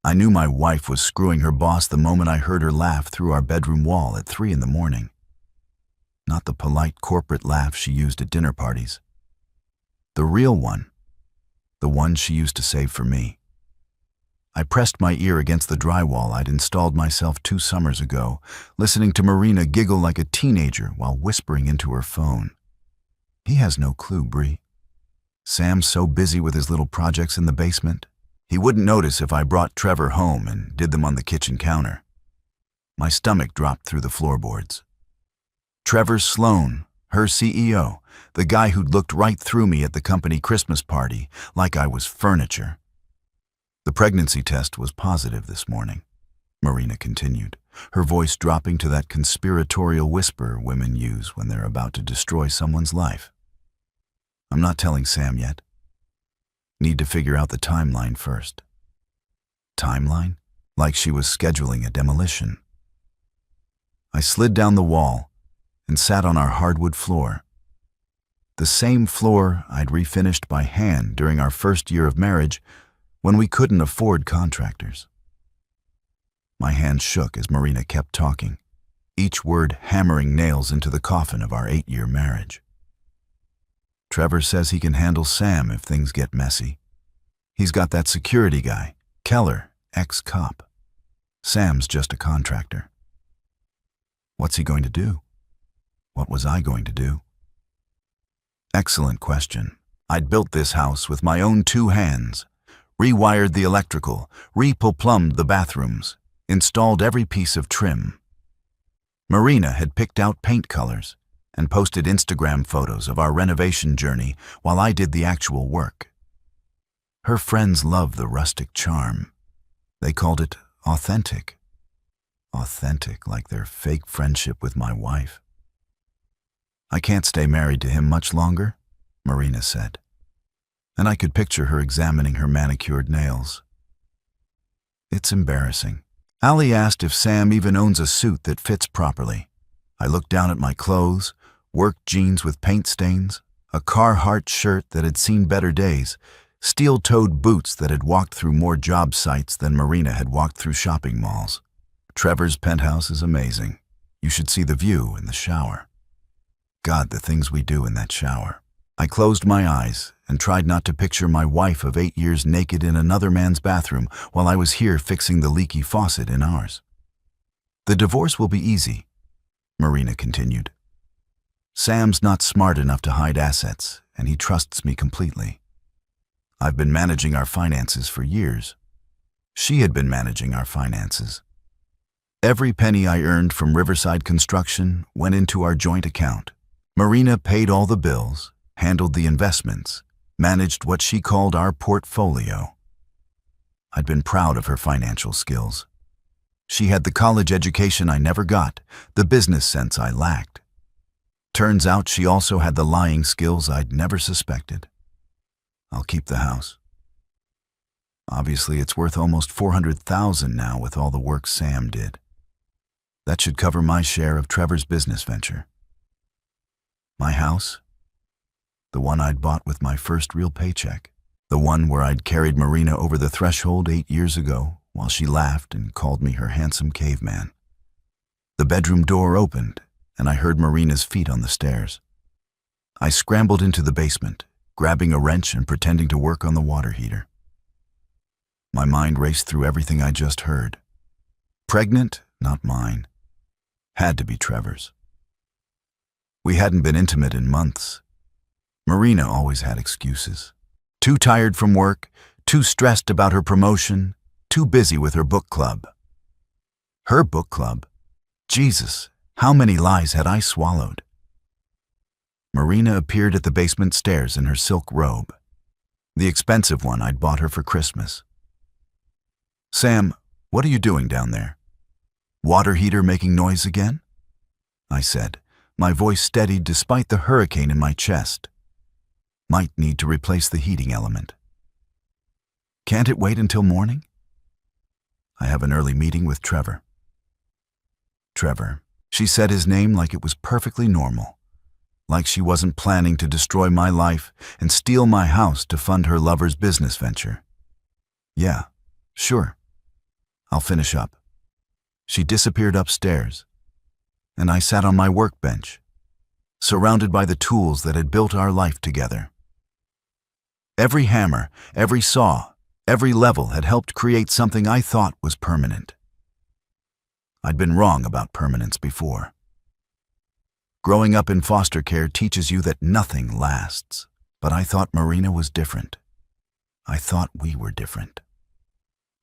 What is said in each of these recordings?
I knew my wife was screwing her boss the moment I heard her laugh through our bedroom wall at 3 in the morning. Not the polite corporate laugh she used at dinner parties. The real one. The one she used to save for me. I pressed my ear against the drywall I'd installed myself 2 summers ago, listening to Marina giggle like a teenager while whispering into her phone. He has no clue, Bree. Sam's so busy with his little projects in the basement, he wouldn't notice if I brought Trevor home and did them on the kitchen counter. My stomach dropped through the floorboards. Trevor Sloan, her CEO, the guy who'd looked right through me at the company Christmas party like I was furniture. The pregnancy test was positive this morning, Marina continued, her voice dropping to that conspiratorial whisper women use when they're about to destroy someone's life. I'm not telling Sam yet. Need to figure out the timeline first. Timeline? Like she was scheduling a demolition. I slid down the wall and sat on our hardwood floor. The same floor I'd refinished by hand during our first year of marriage when we couldn't afford contractors. My hands shook as Marina kept talking, each word hammering nails into the coffin of our 8-year marriage. Trevor says he can handle Sam if things get messy. He's got that security guy, Keller, ex-cop. Sam's just a contractor. What's he going to do? What was I going to do? Excellent question. I'd built this house with my own 2 hands, rewired the electrical, replumbed the bathrooms, installed every piece of trim. Marina had picked out paint colors and posted Instagram photos of our renovation journey while I did the actual work. Her friends loved the rustic charm. They called it authentic. Authentic, like their fake friendship with my wife. I can't stay married to him much longer, Marina said. And I could picture her examining her manicured nails. It's embarrassing. Allie asked if Sam even owns a suit that fits properly. I looked down at my clothes, work jeans with paint stains, a Carhartt shirt that had seen better days, steel-toed boots that had walked through more job sites than Marina had walked through shopping malls. Trevor's penthouse is amazing. You should see the view in the shower. God, the things we do in that shower. I closed my eyes and tried not to picture my wife of 8 years naked in another man's bathroom while I was here fixing the leaky faucet in ours. The divorce will be easy, Marina continued. Sam's not smart enough to hide assets, and he trusts me completely. I've been managing our finances for years. She had been managing our finances. Every penny I earned from Riverside Construction went into our joint account. Marina paid all the bills, handled the investments, managed what she called our portfolio. I'd been proud of her financial skills. She had the college education I never got, the business sense I lacked. Turns out she also had the lying skills I'd never suspected. I'll keep the house. Obviously, it's worth almost $400,000 now with all the work Sam did. That should cover my share of Trevor's business venture. My house? The one I'd bought with my first real paycheck. The one where I'd carried Marina over the threshold 8 years ago while she laughed and called me her handsome caveman. The bedroom door opened, and I heard Marina's feet on the stairs. I scrambled into the basement, grabbing a wrench and pretending to work on the water heater. My mind raced through everything I just heard. Pregnant? Not mine. Had to be Trevor's. We hadn't been intimate in months. Marina always had excuses. Too tired from work, too stressed about her promotion, too busy with her book club. Her book club? Jesus, how many lies had I swallowed? Marina appeared at the basement stairs in her silk robe, the expensive one I'd bought her for Christmas. Sam, what are you doing down there? Water heater making noise again? I said, my voice steadied despite the hurricane in my chest. Might need to replace the heating element. Can't it wait until morning? I have an early meeting with Trevor. Trevor. She said his name like it was perfectly normal, like she wasn't planning to destroy my life and steal my house to fund her lover's business venture. Yeah, sure. I'll finish up." She disappeared upstairs, and I sat on my workbench, surrounded by the tools that had built our life together. Every hammer, every saw, every level had helped create something I thought was permanent. I'd been wrong about permanence before. Growing up in foster care teaches you that nothing lasts, but I thought Marina was different. I thought we were different.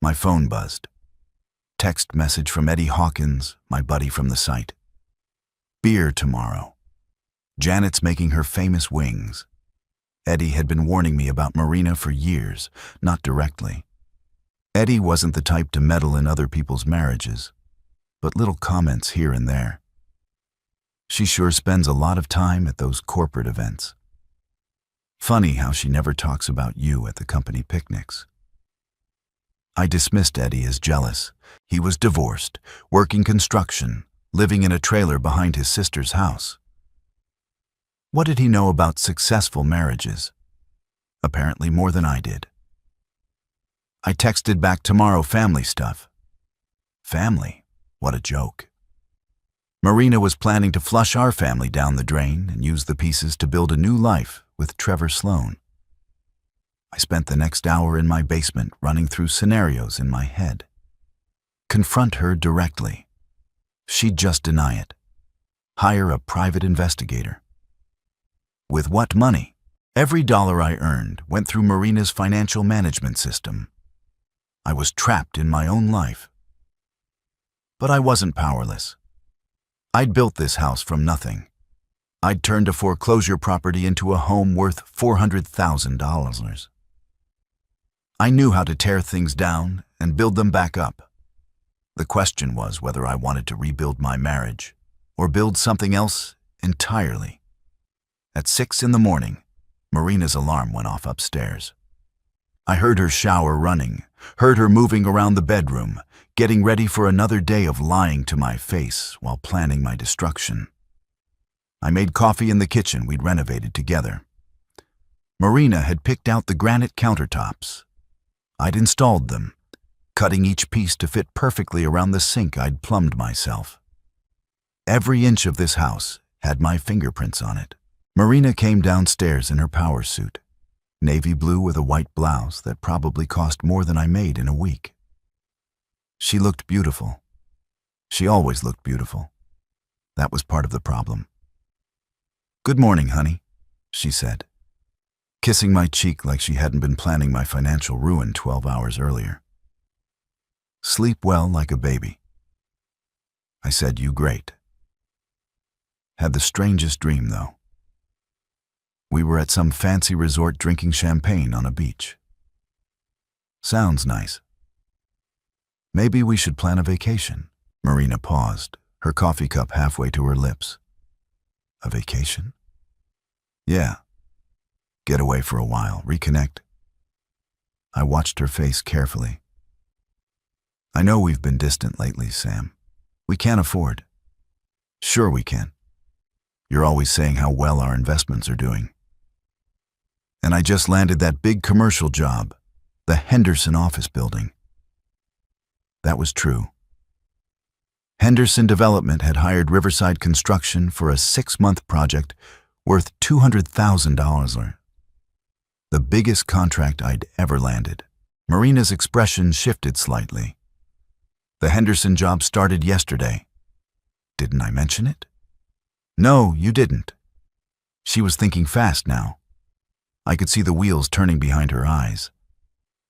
My phone buzzed. Text message from Eddie Hawkins, my buddy from the site. "Beer tomorrow. Janet's making her famous wings." Eddie had been warning me about Marina for years, not directly. Eddie wasn't the type to meddle in other people's marriages, but little comments here and there. "She sure spends a lot of time at those corporate events. Funny how she never talks about you at the company picnics." I dismissed Eddie as jealous. He was divorced, working construction, living in a trailer behind his sister's house. What did he know about successful marriages? Apparently more than I did. I texted back tomorrow family stuff. Family? What a joke. Marina was planning to flush our family down the drain and use the pieces to build a new life with Trevor Sloan. I spent the next hour in my basement running through scenarios in my head. Confront her directly. She'd just deny it. Hire a private investigator. With what money? Every dollar I earned went through Marina's financial management system. I was trapped in my own life. But I wasn't powerless. I'd built this house from nothing. I'd turned a foreclosure property into a home worth $400,000. I knew how to tear things down and build them back up. The question was whether I wanted to rebuild my marriage or build something else entirely. At 6 a.m, Marina's alarm went off upstairs. I heard her shower running, heard her moving around the bedroom, getting ready for another day of lying to my face while planning my destruction. I made coffee in the kitchen we'd renovated together. Marina had picked out the granite countertops. I'd installed them, cutting each piece to fit perfectly around the sink I'd plumbed myself. Every inch of this house had my fingerprints on it. Marina came downstairs in her power suit, navy blue with a white blouse that probably cost more than I made in a week. She looked beautiful. She always looked beautiful. That was part of the problem. "Good morning, honey," she said, kissing my cheek like she hadn't been planning my financial ruin 12 hours earlier. "Sleep well like a baby." I said, "You great." Had the strangest dream, though. We were at some fancy resort drinking champagne on a beach. Sounds nice. Maybe we should plan a vacation. Marina paused, her coffee cup halfway to her lips. A vacation? Yeah. Get away for a while, reconnect. I watched her face carefully. "I know we've been distant lately, Sam. We can't afford." "Sure we can. You're always saying how well our investments are doing." "And I just landed that big commercial job, the Henderson office building." That was true. Henderson Development had hired Riverside Construction for a 6-month project worth $200,000. The biggest contract I'd ever landed. Marina's expression shifted slightly. "The Henderson job started yesterday. Didn't I mention it?" "No, you didn't." She was thinking fast now. I could see the wheels turning behind her eyes.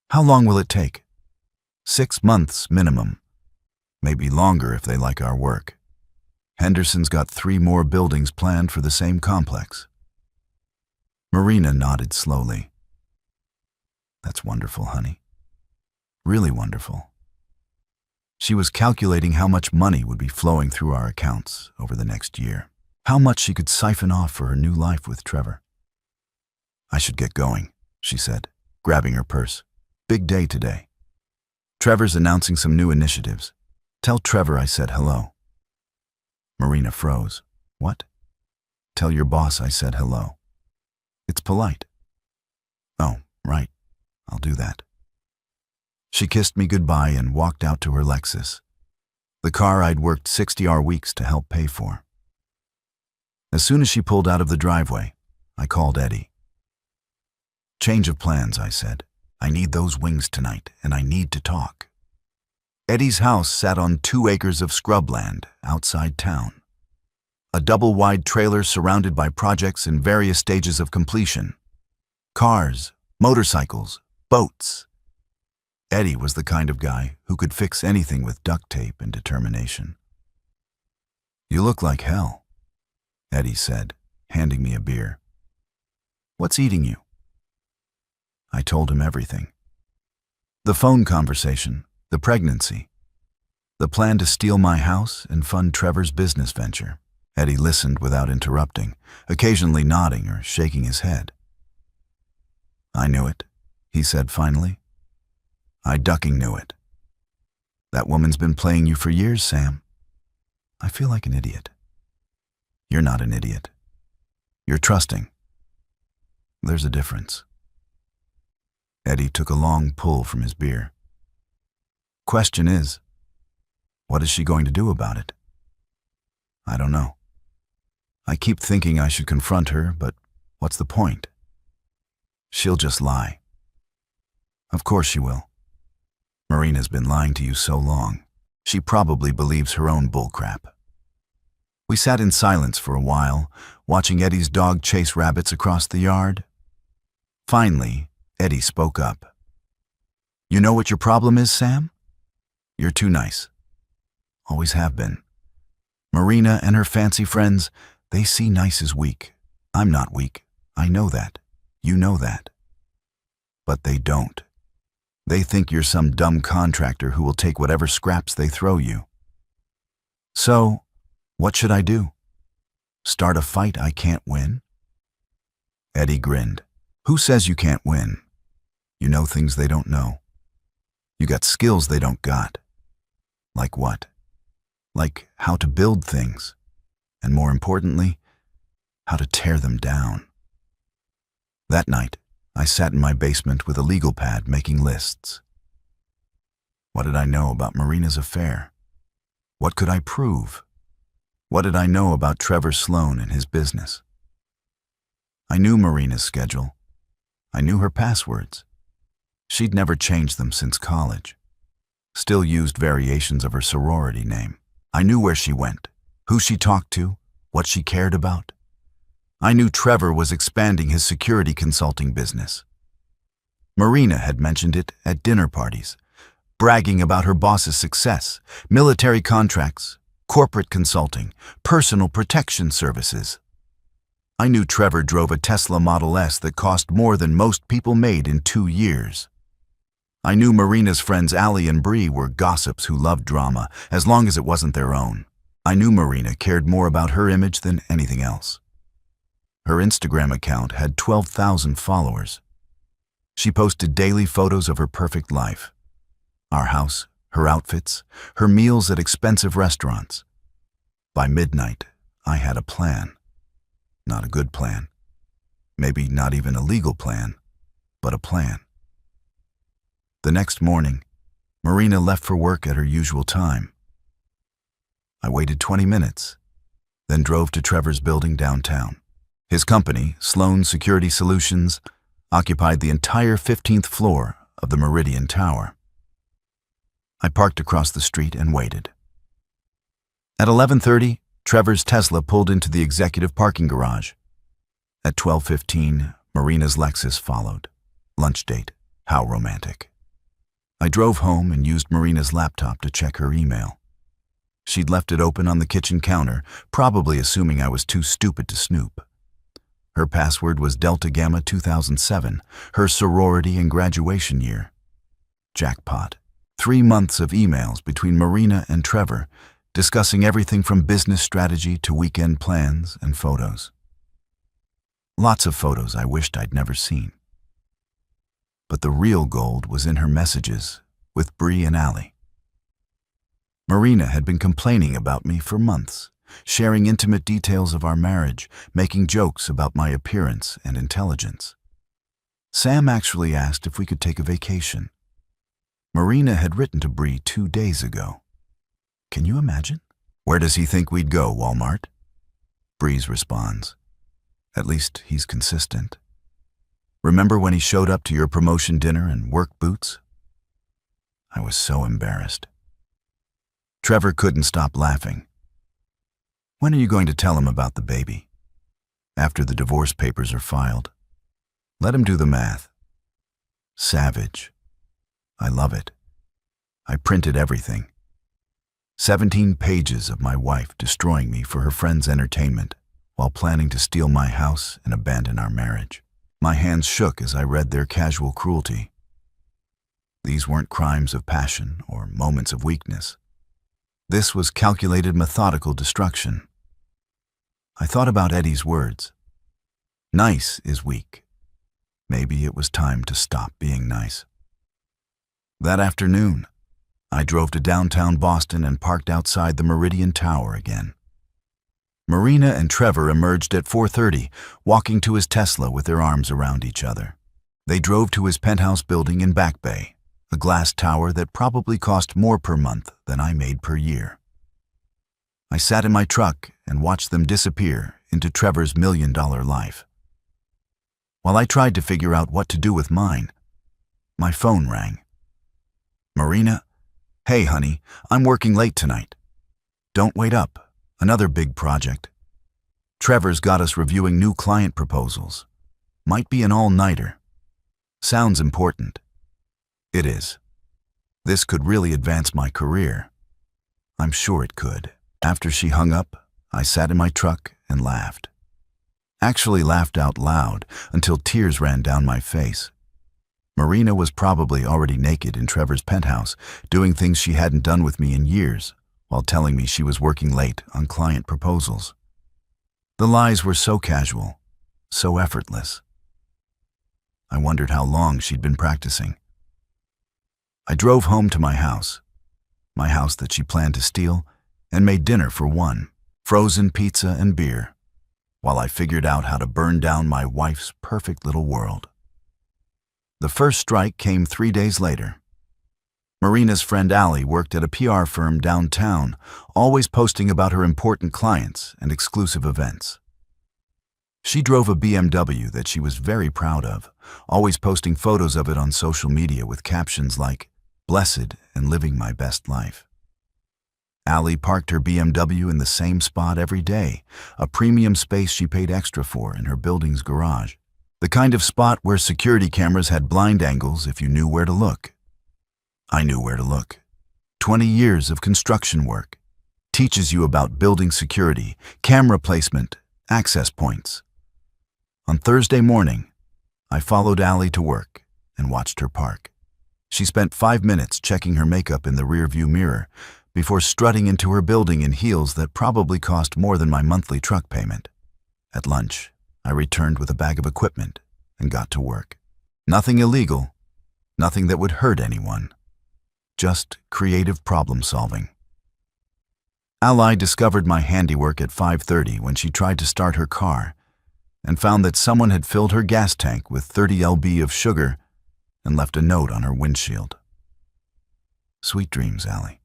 "How long will it take?" 6 months minimum. Maybe longer if they like our work. Henderson's got 3 more buildings planned for the same complex. Marina nodded slowly. "That's wonderful, honey. Really wonderful." She was calculating how much money would be flowing through our accounts over the next year. How much she could siphon off for her new life with Trevor. "I should get going," she said, grabbing her purse. "Big day today. Trevor's announcing some new initiatives. Tell Trevor I said hello." Marina froze. "What?" "Tell your boss I said hello. It's polite." "Oh, right. I'll do that." She kissed me goodbye and walked out to her Lexus, the car I'd worked 60-hour weeks to help pay for. As soon as she pulled out of the driveway, I called Eddie. "Change of plans," I said. "I need those wings tonight, and I need to talk." Eddie's house sat on 2 acres of scrubland outside town. A double-wide trailer surrounded by projects in various stages of completion. Cars, motorcycles, boats. Eddie was the kind of guy who could fix anything with duct tape and determination. "You look like hell," Eddie said, handing me a beer. "What's eating you?" I told him everything. The phone conversation, the pregnancy, the plan to steal my house and fund Trevor's business venture. Eddie listened without interrupting, occasionally nodding or shaking his head. "I knew it," he said finally. "I ducking knew it. That woman's been playing you for years, Sam. I feel like an idiot." "You're not an idiot. You're trusting. There's a difference." Eddie took a long pull from his beer. "Question is, what is she going to do about it?" "I don't know. I keep thinking I should confront her, but what's the point? She'll just lie." "Of course she will. Marina's been lying to you so long. She probably believes her own bullcrap." We sat in silence for a while, watching Eddie's dog chase rabbits across the yard. Finally, Eddie spoke up. "You know what your problem is, Sam? You're too nice. Always have been. Marina and her fancy friends, they see nice as weak. I'm not weak. I know that. You know that. But they don't. They think you're some dumb contractor who will take whatever scraps they throw you. So, what should I do? Start a fight I can't win?" Eddie grinned. "Who says you can't win? You know things they don't know. You got skills they don't got." "Like what?" "Like how to build things, and more importantly, how to tear them down." That night, I sat in my basement with a legal pad making lists. What did I know about Marina's affair? What could I prove? What did I know about Trevor Sloan and his business? I knew Marina's schedule. I knew her passwords. She'd never changed them since college. Still used variations of her sorority name. I knew where she went, who she talked to, what she cared about. I knew Trevor was expanding his security consulting business. Marina had mentioned it at dinner parties, bragging about her boss's success, military contracts, corporate consulting, personal protection services. I knew Trevor drove a Tesla Model S that cost more than most people made in 2 years. I knew Marina's friends Allie and Bree were gossips who loved drama as long as it wasn't their own. I knew Marina cared more about her image than anything else. Her Instagram account had 12,000 followers. She posted daily photos of her perfect life. Our house, her outfits, her meals at expensive restaurants. By midnight, I had a plan. Not a good plan. Maybe not even a legal plan, but a plan. The next morning, Marina left for work at her usual time. I waited 20 minutes, then drove to Trevor's building downtown. His company, Sloan Security Solutions, occupied the entire 15th floor of the Meridian Tower. I parked across the street and waited. At 11:30, Trevor's Tesla pulled into the executive parking garage. At 12:15, Marina's Lexus followed. Lunch date. How romantic. I drove home and used Marina's laptop to check her email. She'd left it open on the kitchen counter, probably assuming I was too stupid to snoop. Her password was Delta Gamma 2007, her sorority and graduation year. Jackpot. 3 months of emails between Marina and Trevor, discussing everything from business strategy to weekend plans and photos. Lots of photos I wished I'd never seen. But the real gold was in her messages with Bree and Allie. Marina had been complaining about me for months, sharing intimate details of our marriage, making jokes about my appearance and intelligence. Sam actually asked if we could take a vacation. Marina had written to Bree 2 days ago. Can you imagine? Where does he think we'd go, Walmart? Breeze responds. At least he's consistent. Remember when he showed up to your promotion dinner in work boots? I was so embarrassed. Trevor couldn't stop laughing. When are you going to tell him about the baby? After the divorce papers are filed. Let him do the math. Savage. I love it. I printed everything. 17 pages of my wife destroying me for her friend's entertainment while planning to steal my house and abandon our marriage. My hands shook as I read their casual cruelty. These weren't crimes of passion or moments of weakness. This was calculated, methodical destruction. I thought about Eddie's words. Nice is weak. Maybe it was time to stop being nice. That afternoon, I drove to downtown Boston and parked outside the Meridian Tower again. Marina and Trevor emerged at 4:30, walking to his Tesla with their arms around each other. They drove to his penthouse building in Back Bay, a glass tower that probably cost more per month than I made per year. I sat in my truck and watched them disappear into Trevor's million-dollar life. While I tried to figure out what to do with mine, my phone rang. Marina, hey honey, I'm working late tonight. Don't wait up. Another big project. Trevor's got us reviewing new client proposals. Might be an all-nighter. Sounds important. It is. This could really advance my career. I'm sure it could. After she hung up, I sat in my truck and laughed. Actually laughed out loud until tears ran down my face. Marina was probably already naked in Trevor's penthouse, doing things she hadn't done with me in years, while telling me she was working late on client proposals. The lies were so casual, so effortless. I wondered how long she'd been practicing. I drove home to my house that she planned to steal, and made dinner for one, frozen pizza and beer, while I figured out how to burn down my wife's perfect little world. The first strike came 3 days later. Marina's friend Allie worked at a PR firm downtown, always posting about her important clients and exclusive events. She drove a BMW that she was very proud of, always posting photos of it on social media with captions like, "Blessed and living my best life." Allie parked her BMW in the same spot every day, a premium space she paid extra for in her building's garage. The kind of spot where security cameras had blind angles if you knew where to look. I knew where to look. 20 years of construction work. Teaches you about building security, camera placement, access points. On Thursday morning, I followed Allie to work and watched her park. She spent 5 minutes checking her makeup in the rearview mirror before strutting into her building in heels that probably cost more than my monthly truck payment. At lunch, I returned with a bag of equipment and got to work. Nothing illegal, nothing that would hurt anyone. Just creative problem solving. Allie discovered my handiwork at 5:30 when she tried to start her car and found that someone had filled her gas tank with 30 lb of sugar and left a note on her windshield. Sweet dreams, Allie.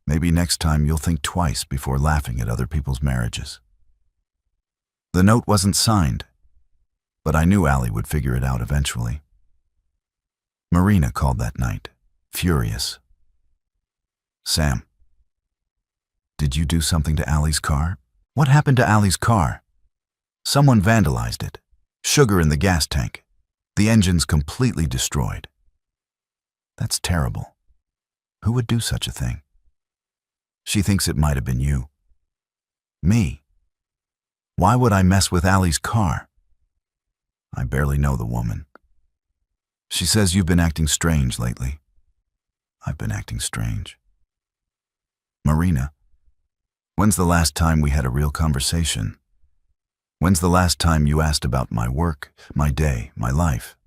Maybe next time you'll think twice before laughing at other people's marriages. The note wasn't signed, but I knew Allie would figure it out eventually. Marina called that night, furious. Sam, did you do something to Allie's car? What happened to Allie's car? Someone vandalized it. Sugar in the gas tank. The engine's completely destroyed. That's terrible. Who would do such a thing? She thinks it might have been you. Me? Why would I mess with Allie's car? I barely know the woman. She says you've been acting strange lately. I've been acting strange. Marina, when's the last time we had a real conversation? When's the last time you asked about my work, my day, my life?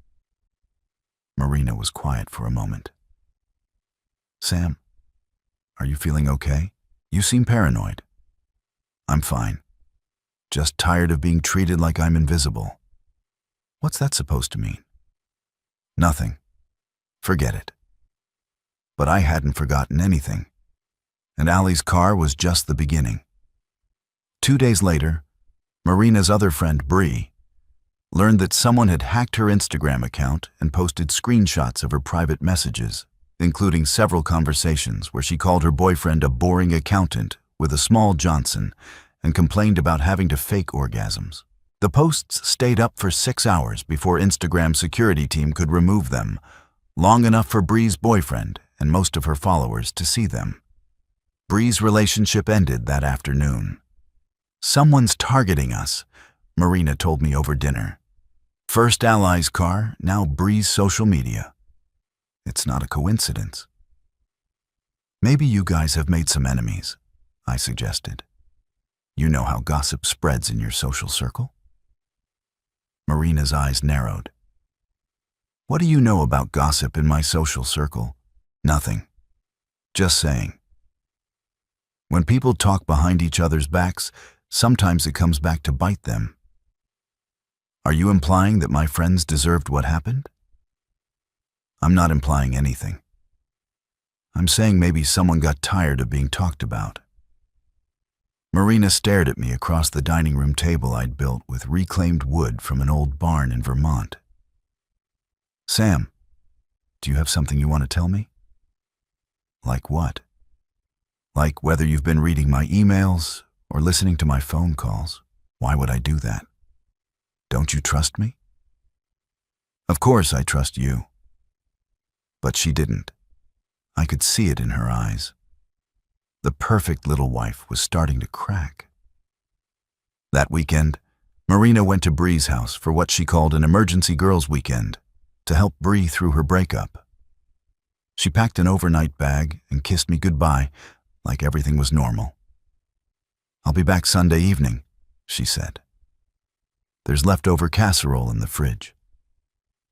Marina was quiet for a moment. Sam, are you feeling okay? You seem paranoid. I'm fine. Just tired of being treated like I'm invisible. What's that supposed to mean? Nothing. Forget it. But I hadn't forgotten anything. And Allie's car was just the beginning. 2 days later, Marina's other friend, Bree, learned that someone had hacked her Instagram account and posted screenshots of her private messages, including several conversations where she called her boyfriend a boring accountant with a small Johnson and complained about having to fake orgasms. The posts stayed up for 6 hours before Instagram's security team could remove them, long enough for Bree's boyfriend and most of her followers to see them. Bree's relationship ended that afternoon. "Someone's targeting us," Marina told me over dinner. First Ally's car, now Bree's social media. It's not a coincidence. "Maybe you guys have made some enemies," I suggested. "You know how gossip spreads in your social circle?" Marina's eyes narrowed. "What do you know about gossip in my social circle?" "Nothing. Just saying. When people talk behind each other's backs, sometimes it comes back to bite them." "Are you implying that my friends deserved what happened?" "I'm not implying anything. I'm saying maybe someone got tired of being talked about." Marina stared at me across the dining room table I'd built with reclaimed wood from an old barn in Vermont. "Sam, do you have something you want to tell me?" "Like what?" "Like whether you've been reading my emails or listening to my phone calls." "Why would I do that? Don't you trust me?" "Of course I trust you." But she didn't. I could see it in her eyes. The perfect little wife was starting to crack. That weekend, Marina went to Bree's house for what she called an emergency girls' weekend to help Bree through her breakup. She packed an overnight bag and kissed me goodbye like everything was normal. "I'll be back Sunday evening," she said. "There's leftover casserole in the fridge.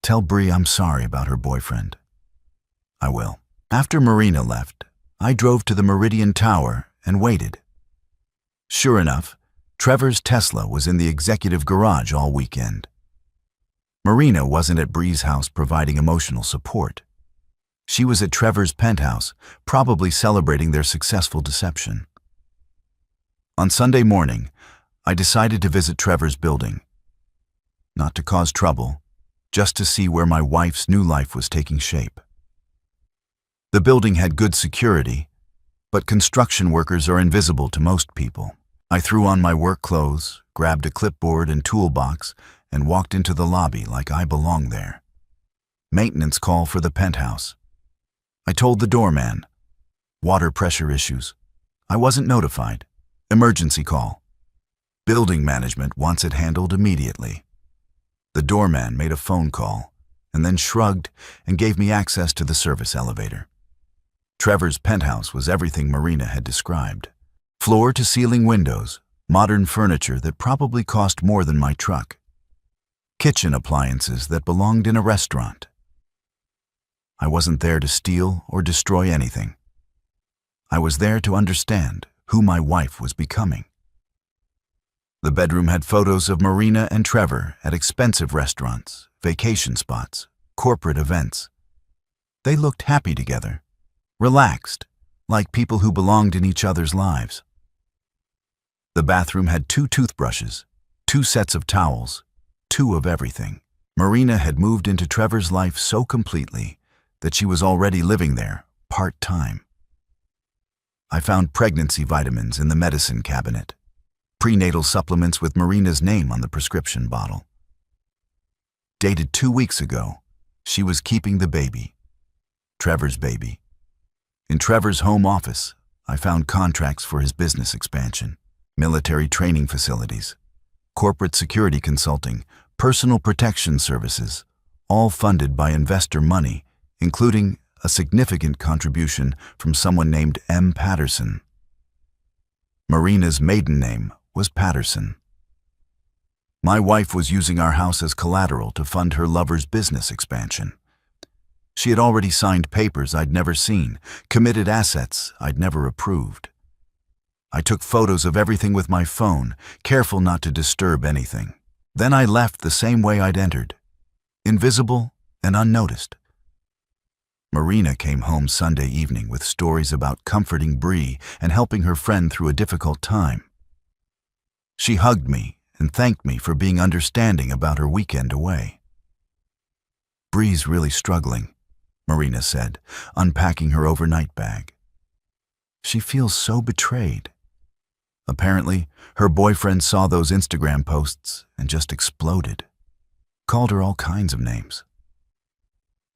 Tell Bree I'm sorry about her boyfriend." "I will." After Marina left, I drove to the Meridian Tower and waited. Sure enough, Trevor's Tesla was in the executive garage all weekend. Marina wasn't at Bree's house providing emotional support. She was at Trevor's penthouse, probably celebrating their successful deception. On Sunday morning, I decided to visit Trevor's building. Not to cause trouble, just to see where my wife's new life was taking shape. The building had good security, but construction workers are invisible to most people. I threw on my work clothes, grabbed a clipboard and toolbox, and walked into the lobby like I belonged there. Maintenance call for the penthouse. I told the doorman. Water pressure issues. I wasn't notified. Emergency call. Building management wants it handled immediately. The doorman made a phone call, and then shrugged and gave me access to the service elevator. Trevor's penthouse was everything Marina had described. Floor-to-ceiling windows, modern furniture that probably cost more than my truck. Kitchen appliances that belonged in a restaurant. I wasn't there to steal or destroy anything. I was there to understand who my wife was becoming. The bedroom had photos of Marina and Trevor at expensive restaurants, vacation spots, corporate events. They looked happy together. Relaxed, like people who belonged in each other's lives. The bathroom had 2 toothbrushes, 2 sets of towels, 2 of everything. Marina had moved into Trevor's life so completely that she was already living there, part-time. I found pregnancy vitamins in the medicine cabinet, prenatal supplements with Marina's name on the prescription bottle. Dated 2 weeks ago, she was keeping the baby, Trevor's baby. In Trevor's home office, I found contracts for his business expansion, military training facilities, corporate security consulting, personal protection services, all funded by investor money, including a significant contribution from someone named M. Patterson. Marina's maiden name was Patterson. My wife was using our house as collateral to fund her lover's business expansion. She had already signed papers I'd never seen, committed assets I'd never approved. I took photos of everything with my phone, careful not to disturb anything. Then I left the same way I'd entered, invisible and unnoticed. Marina came home Sunday evening with stories about comforting Bree and helping her friend through a difficult time. She hugged me and thanked me for being understanding about her weekend away. "Bree's really struggling," Marina said, unpacking her overnight bag. "She feels so betrayed. Apparently, her boyfriend saw those Instagram posts and just exploded. Called her all kinds of names."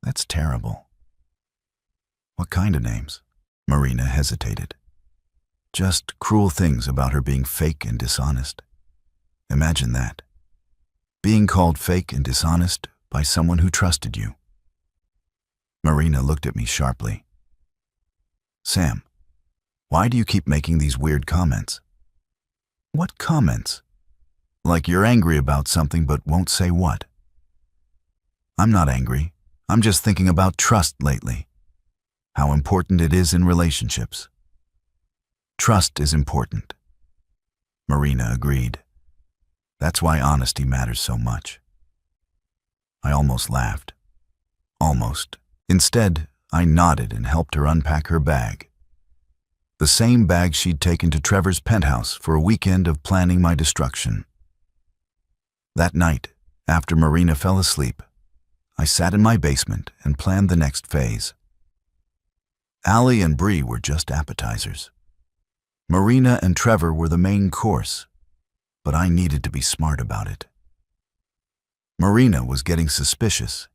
"That's terrible." "What kind of names?" Marina hesitated. "Just cruel things about her being fake and dishonest. Imagine that. Being called fake and dishonest by someone who trusted you." Marina looked at me sharply. "Sam, why do you keep making these weird comments?" "What comments?" "Like you're angry about something but won't say what." "I'm not angry. I'm just thinking about trust lately. How important it is in relationships." "Trust is important." Marina agreed. "That's why honesty matters so much." I almost laughed. Almost. Instead, I nodded and helped her unpack her bag. The same bag she'd taken to Trevor's penthouse for a weekend of planning my destruction. That night, after Marina fell asleep, I sat in my basement and planned the next phase. Allie and Bree were just appetizers. Marina and Trevor were the main course, but I needed to be smart about it. Marina was getting suspicious,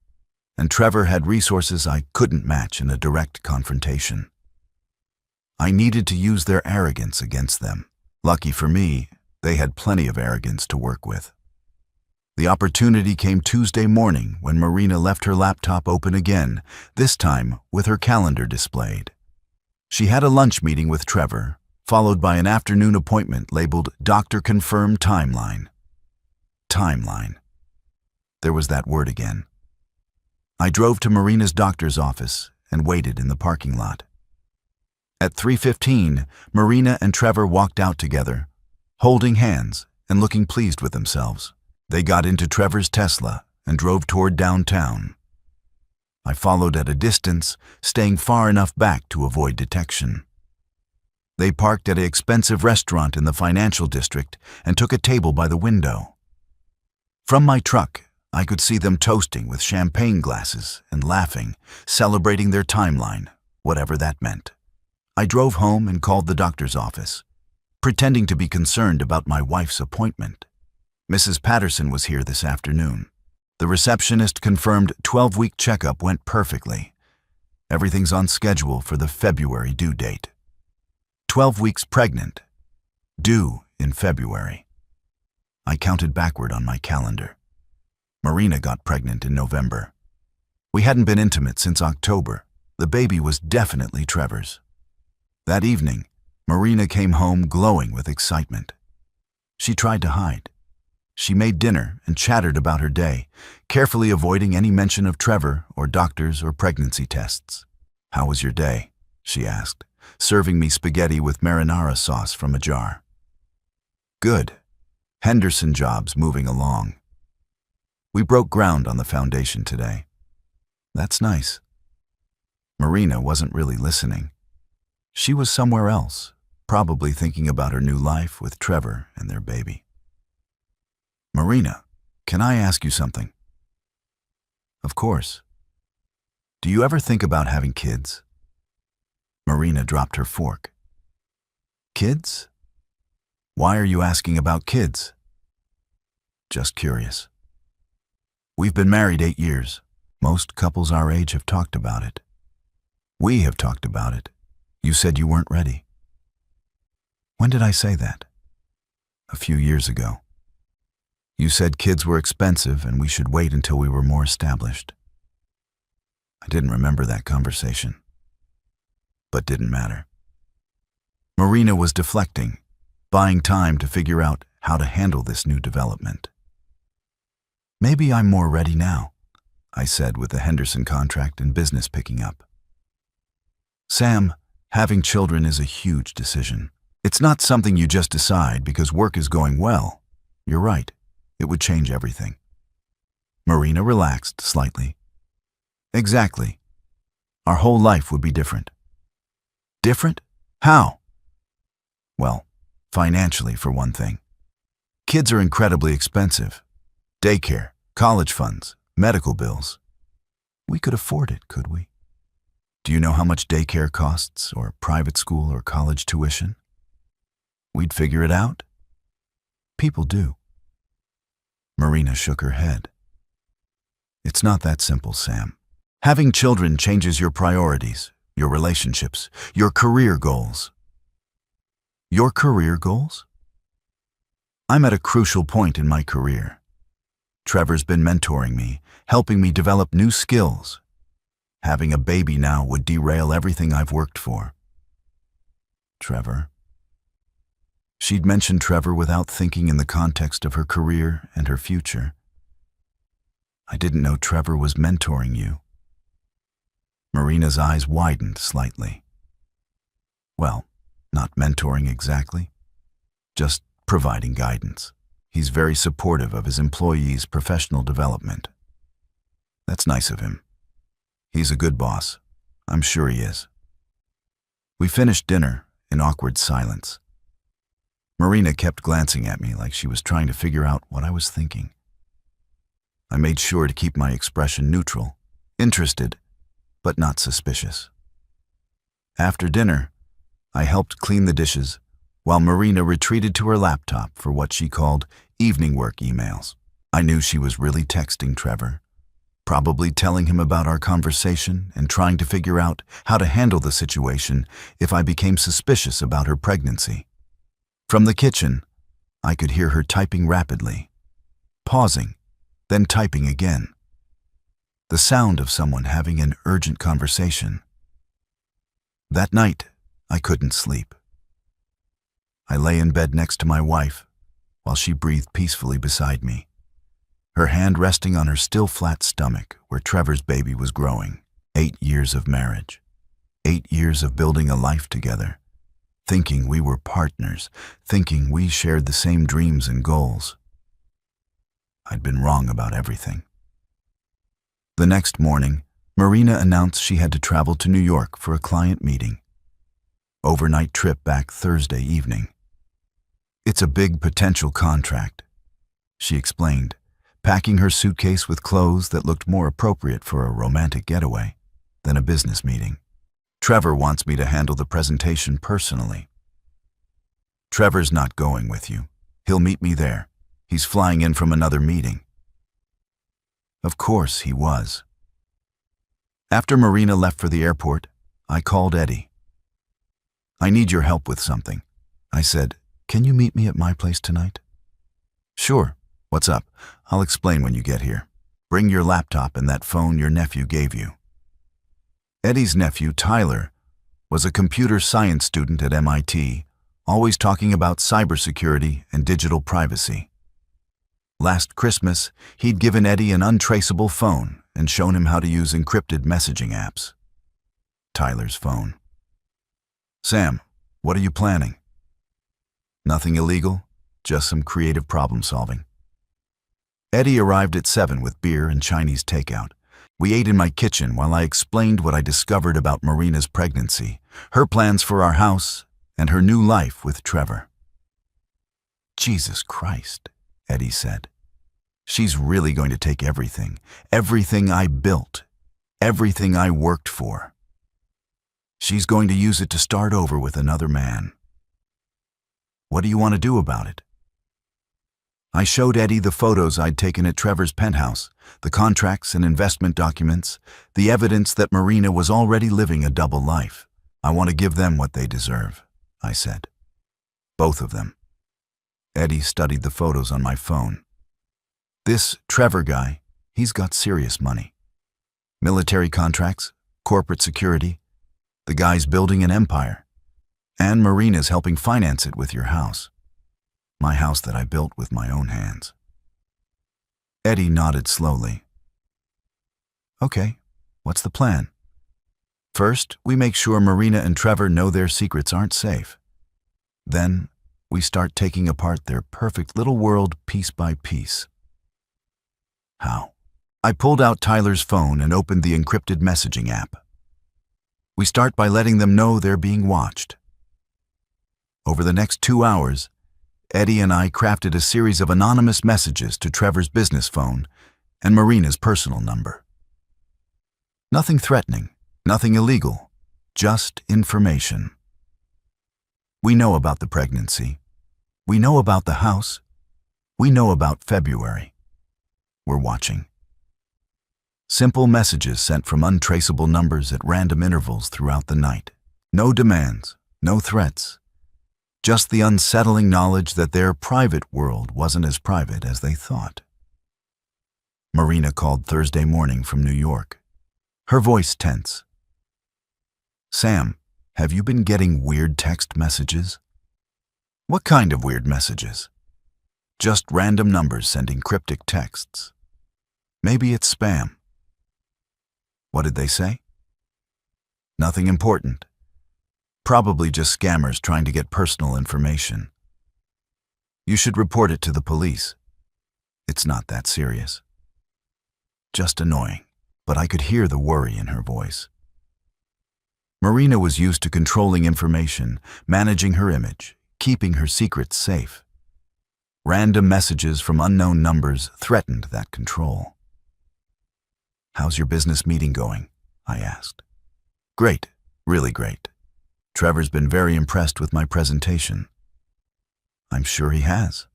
and Trevor had resources I couldn't match in a direct confrontation. I needed to use their arrogance against them. Lucky for me, they had plenty of arrogance to work with. The opportunity came Tuesday morning when Marina left her laptop open again, this time with her calendar displayed. She had a lunch meeting with Trevor, followed by an afternoon appointment labeled Doctor Confirmed Timeline. Timeline. There was that word again. I drove to Marina's doctor's office and waited in the parking lot. At 3:15, Marina and Trevor walked out together, holding hands and looking pleased with themselves. They got into Trevor's Tesla and drove toward downtown. I followed at a distance, staying far enough back to avoid detection. They parked at an expensive restaurant in the financial district and took a table by the window. From my truck, I could see them toasting with champagne glasses and laughing, celebrating their timeline, whatever that meant. I drove home and called the doctor's office, pretending to be concerned about my wife's appointment. Mrs. Patterson was here this afternoon. The receptionist confirmed 12-week checkup went perfectly. Everything's on schedule for the February due date. 12 weeks pregnant. Due in February. I counted backward on my calendar. Marina got pregnant in November. We hadn't been intimate since October. The baby was definitely Trevor's. That evening, Marina came home glowing with excitement. She tried to hide. She made dinner and chattered about her day, carefully avoiding any mention of Trevor or doctors or pregnancy tests. "How was your day?" she asked, serving me spaghetti with marinara sauce from a jar. "Good. Henderson job's moving along. We broke ground on the foundation today." "That's nice." Marina wasn't really listening. She was somewhere else, probably thinking about her new life with Trevor and their baby. "Marina, can I ask you something?" "Of course." "Do you ever think about having kids?" Marina dropped her fork. "Kids? Why are you asking about kids?" "Just curious." "We've been married 8 years. Most couples our age have talked about it. We have talked about it. You said you weren't ready." "When did I say that?" "A few years ago. You said kids were expensive and we should wait until we were more established." I didn't remember that conversation, but didn't matter. Marina was deflecting, buying time to figure out how to handle this new development. "Maybe I'm more ready now," I said with the Henderson contract and business picking up. "Sam, having children is a huge decision. It's not something you just decide because work is going well. You're right. It would change everything." Marina relaxed slightly. "Exactly. Our whole life would be different. Different? How? Well, financially, for one thing. Kids are incredibly expensive. Daycare, college funds, medical bills. We could afford it, could we? Do you know how much daycare costs, or private school or college tuition? We'd figure it out. People do. Marina shook her head. It's not that simple, Sam. Having children changes your priorities, your relationships, your career goals. Your career goals? I'm at a crucial point in my career. Trevor's been mentoring me, helping me develop new skills. Having a baby now would derail everything I've worked for. Trevor. She'd mentioned Trevor without thinking in the context of her career and her future. I didn't know Trevor was mentoring you. Marina's eyes widened slightly. Well, not mentoring exactly, just providing guidance. He's very supportive of his employees' professional development. That's nice of him. He's a good boss. I'm sure he is. We finished dinner in awkward silence. Marina kept glancing at me like she was trying to figure out what I was thinking. I made sure to keep my expression neutral, interested, but not suspicious. After dinner, I helped clean the dishes while Marina retreated to her laptop for what she called evening work emails. I knew she was really texting Trevor, probably telling him about our conversation and trying to figure out how to handle the situation if I became suspicious about her pregnancy. From the kitchen, I could hear her typing rapidly, pausing, then typing again. The sound of someone having an urgent conversation. That night, I couldn't sleep. I lay in bed next to my wife while she breathed peacefully beside me, her hand resting on her still flat stomach where Trevor's baby was growing. 8 years of marriage, 8 years of building a life together, thinking we were partners, thinking we shared the same dreams and goals. I'd been wrong about everything. The next morning, Marina announced she had to travel to New York for a client meeting. Overnight trip back Thursday evening. It's a big potential contract, she explained, packing her suitcase with clothes that looked more appropriate for a romantic getaway than a business meeting. Trevor wants me to handle the presentation personally. Trevor's not going with you. He'll meet me there. He's flying in from another meeting. Of course he was. After Marina left for the airport, I called Eddie. I need your help with something. I said, can you meet me at my place tonight? Sure. What's up? I'll explain when you get here. Bring your laptop and that phone your nephew gave you. Eddie's nephew, Tyler, was a computer science student at MIT, always talking about cybersecurity and digital privacy. Last Christmas, he'd given Eddie an untraceable phone and shown him how to use encrypted messaging apps. Tyler's phone. Sam, what are you planning? Nothing illegal, just some creative problem solving. Eddie arrived at 7 with beer and Chinese takeout. We ate in my kitchen while I explained what I discovered about Marina's pregnancy, her plans for our house, and her new life with Trevor. Jesus Christ, Eddie said. She's really going to take everything I built, everything I worked for. She's going to use it to start over with another man. What do you want to do about it? I showed Eddie the photos I'd taken at Trevor's penthouse, the contracts and investment documents, the evidence that Marina was already living a double life. I want to give them what they deserve, I said. Both of them. Eddie studied the photos on my phone. This Trevor guy, he's got serious money. Military contracts, corporate security. The guy's building an empire. And Marina's helping finance it with your house. My house that I built with my own hands. Eddie nodded slowly. Okay, what's the plan? First, we make sure Marina and Trevor know their secrets aren't safe. Then, we start taking apart their perfect little world piece by piece. How? I pulled out Tyler's phone and opened the encrypted messaging app. We start by letting them know they're being watched. Over the next 2 hours, Eddie and I crafted a series of anonymous messages to Trevor's business phone and Marina's personal number. Nothing threatening, nothing illegal, just information. We know about the pregnancy. We know about the house. We know about February. We're watching. Simple messages sent from untraceable numbers at random intervals throughout the night. No demands, no threats. Just the unsettling knowledge that their private world wasn't as private as they thought. Marina called Thursday morning from New York. Her voice tense. "Sam, have you been getting weird text messages?" "What kind of weird messages?" "Just random numbers sending cryptic texts. Maybe it's spam." "What did they say?" "Nothing important. Probably just scammers trying to get personal information. You should report it to the police. It's not that serious." Just annoying, but I could hear the worry in her voice. Marina was used to controlling information, managing her image, keeping her secrets safe. Random messages from unknown numbers threatened that control. "How's your business meeting going?" I asked. "Great, really great. Trevor's been very impressed with my presentation." "I'm sure he has."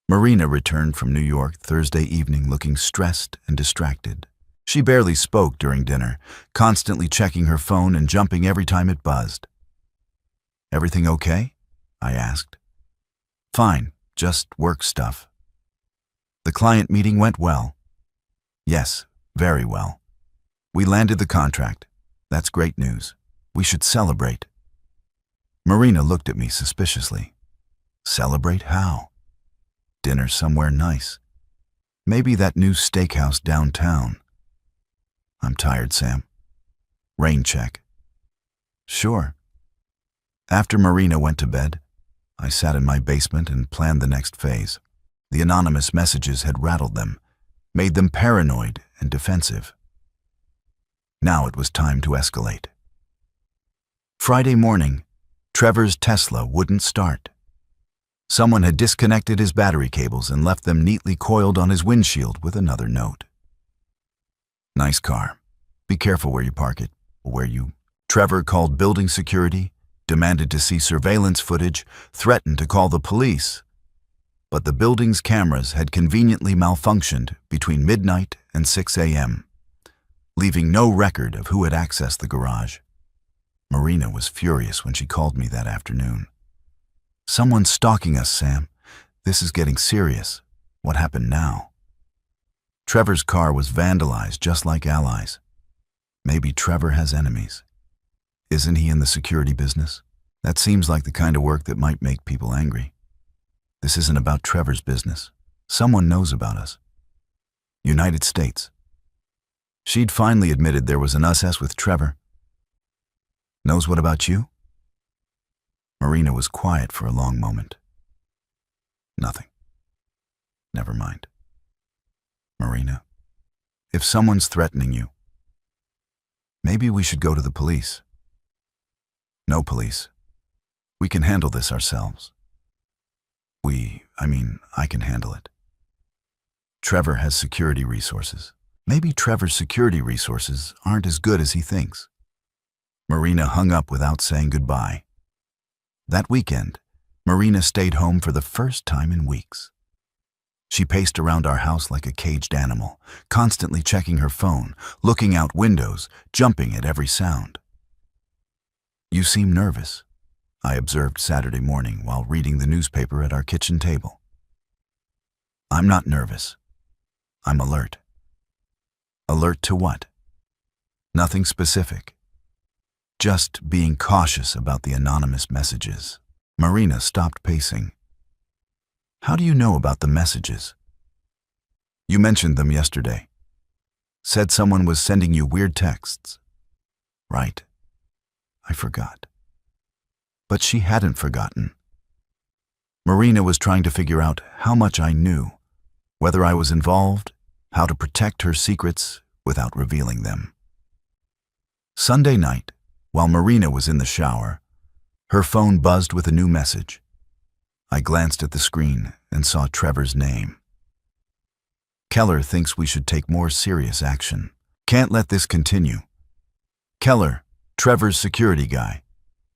Marina returned from New York Thursday evening looking stressed and distracted. She barely spoke during dinner, constantly checking her phone and jumping every time it buzzed. "Everything okay?" I asked. "Fine, just work stuff." "The client meeting went well?" "Yes, very well. We landed the contract. That's great news. We should celebrate." Marina looked at me suspiciously. "Celebrate how?" "Dinner somewhere nice. Maybe that new steakhouse downtown." "I'm tired, Sam. Rain check." "Sure." After Marina went to bed, I sat in my basement and planned the next phase. The anonymous messages had rattled them, made them paranoid and defensive. Now it was time to escalate. Friday morning, Trevor's Tesla wouldn't start. Someone had disconnected his battery cables and left them neatly coiled on his windshield with another note. "Nice car. Be careful where you park it, where you..." Trevor called building security, demanded to see surveillance footage, threatened to call the police. But the building's cameras had conveniently malfunctioned between midnight and 6 a.m., leaving no record of who had accessed the garage. Marina was furious when she called me that afternoon. "Someone's stalking us, Sam. This is getting serious. What happened now?" Trevor's car was vandalized just like Ally's. Maybe Trevor has enemies. Isn't he in the security business? That seems like the kind of work that might make people angry. This isn't about Trevor's business. Someone knows about us. United States. She'd finally admitted there was an us with Trevor. "Knows what about you?" Marina was quiet for a long moment. "Nothing." "Never mind." "Marina, if someone's threatening you, maybe we should go to the police." "No police. We can handle this ourselves." I can handle it. Trevor has security resources. Maybe Trevor's security resources aren't as good as he thinks. Marina hung up without saying goodbye. That weekend, Marina stayed home for the first time in weeks. She paced around our house like a caged animal, constantly checking her phone, looking out windows, jumping at every sound. "You seem nervous," I observed Saturday morning while reading the newspaper at our kitchen table. "I'm not nervous. I'm alert." "Alert to what?" "Nothing specific. Just being cautious about the anonymous messages." Marina stopped pacing. "How do you know about the messages?" "You mentioned them yesterday. Said someone was sending you weird texts." "Right. I forgot." But she hadn't forgotten. Marina was trying to figure out how much I knew, whether I was involved, how to protect her secrets without revealing them. Sunday night, While Marina was in the shower, her phone buzzed with a new message. I glanced at the screen and saw Trevor's name. Keller thinks we should take more serious action. Can't let this continue. Keller, Trevor's security guy,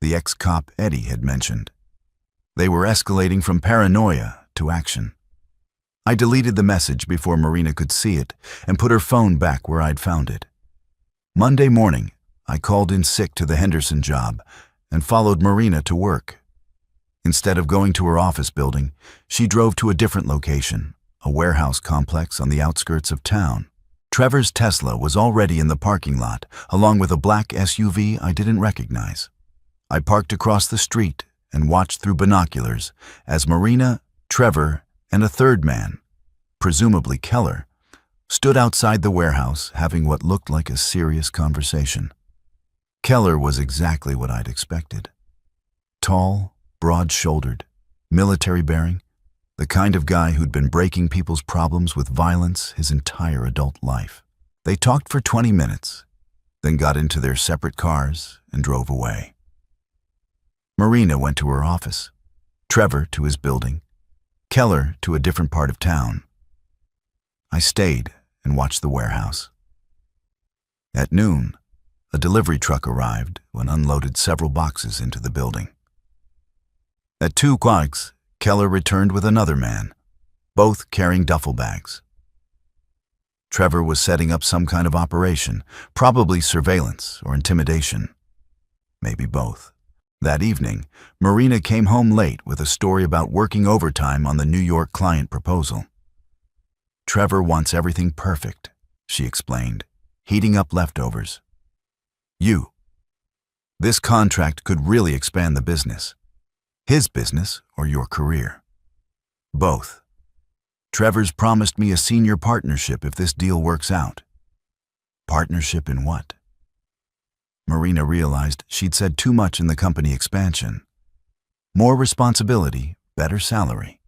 the ex-cop Eddie had mentioned. They were escalating from paranoia to action. I deleted the message before Marina could see it and put her phone back where I'd found it. Monday morning, I called in sick to the Henderson job and followed Marina to work. Instead of going to her office building, she drove to a different location, a warehouse complex on the outskirts of town. Trevor's Tesla was already in the parking lot, along with a black SUV I didn't recognize. I parked across the street and watched through binoculars as Marina, Trevor, and a third man, presumably Keller, stood outside the warehouse having what looked like a serious conversation. Keller was exactly what I'd expected. Tall, broad-shouldered, military-bearing, the kind of guy who'd been breaking people's problems with violence his entire adult life. They talked for 20 minutes, then got into their separate cars and drove away. Marina went to her office, Trevor to his building, Keller to a different part of town. I stayed and watched the warehouse. At noon, a delivery truck arrived and unloaded several boxes into the building. At 2:00, Keller returned with another man, both carrying duffel bags. Trevor was setting up some kind of operation, probably surveillance or intimidation. Maybe both. That evening, Marina came home late with a story about working overtime on the New York client proposal. Trevor wants everything perfect, she explained, heating up leftovers. This contract could really expand the business. His business or your career. Both. Trevor's promised me a senior partnership if this deal works out. Partnership in what? Marina realized she'd said too much in the company expansion. More responsibility, better salary.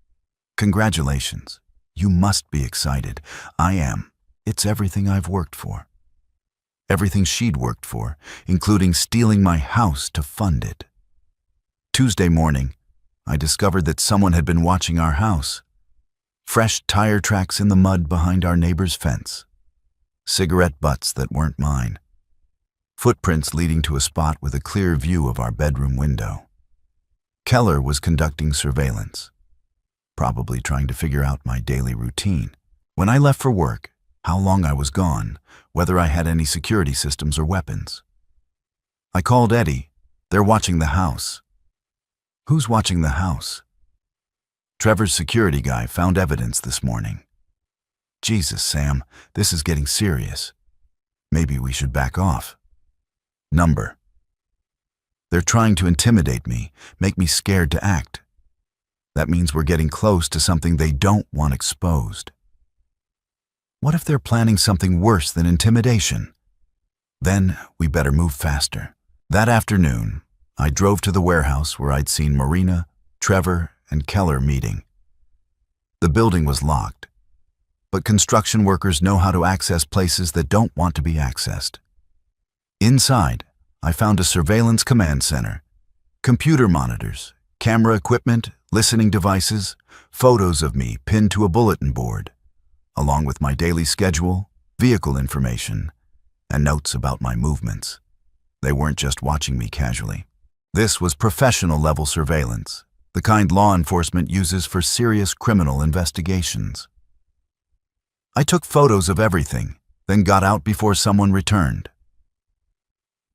Congratulations. You must be excited. I am. It's everything I've worked for. Everything she'd worked for, including stealing my house to fund it. Tuesday morning, I discovered that someone had been watching our house. Fresh tire tracks in the mud behind our neighbor's fence. Cigarette butts that weren't mine. Footprints leading to a spot with a clear view of our bedroom window. Keller was conducting surveillance, probably trying to figure out my daily routine. When I left for work, how long I was gone, whether I had any security systems or weapons. I called Eddie. They're watching the house. Who's watching the house? Trevor's security guy found evidence this morning. Jesus, Sam, this is getting serious. Maybe we should back off. Number. They're trying to intimidate me, make me scared to act. That means we're getting close to something they don't want exposed. What if they're planning something worse than intimidation? Then we better move faster. That afternoon, I drove to the warehouse where I'd seen Marina, Trevor, and Keller meeting. The building was locked, but construction workers know how to access places that don't want to be accessed. Inside, I found a surveillance command center, computer monitors, camera equipment, listening devices, photos of me pinned to a bulletin board, along with my daily schedule, vehicle information, and notes about my movements. They weren't just watching me casually. This was professional-level surveillance, the kind law enforcement uses for serious criminal investigations. I took photos of everything, then got out before someone returned.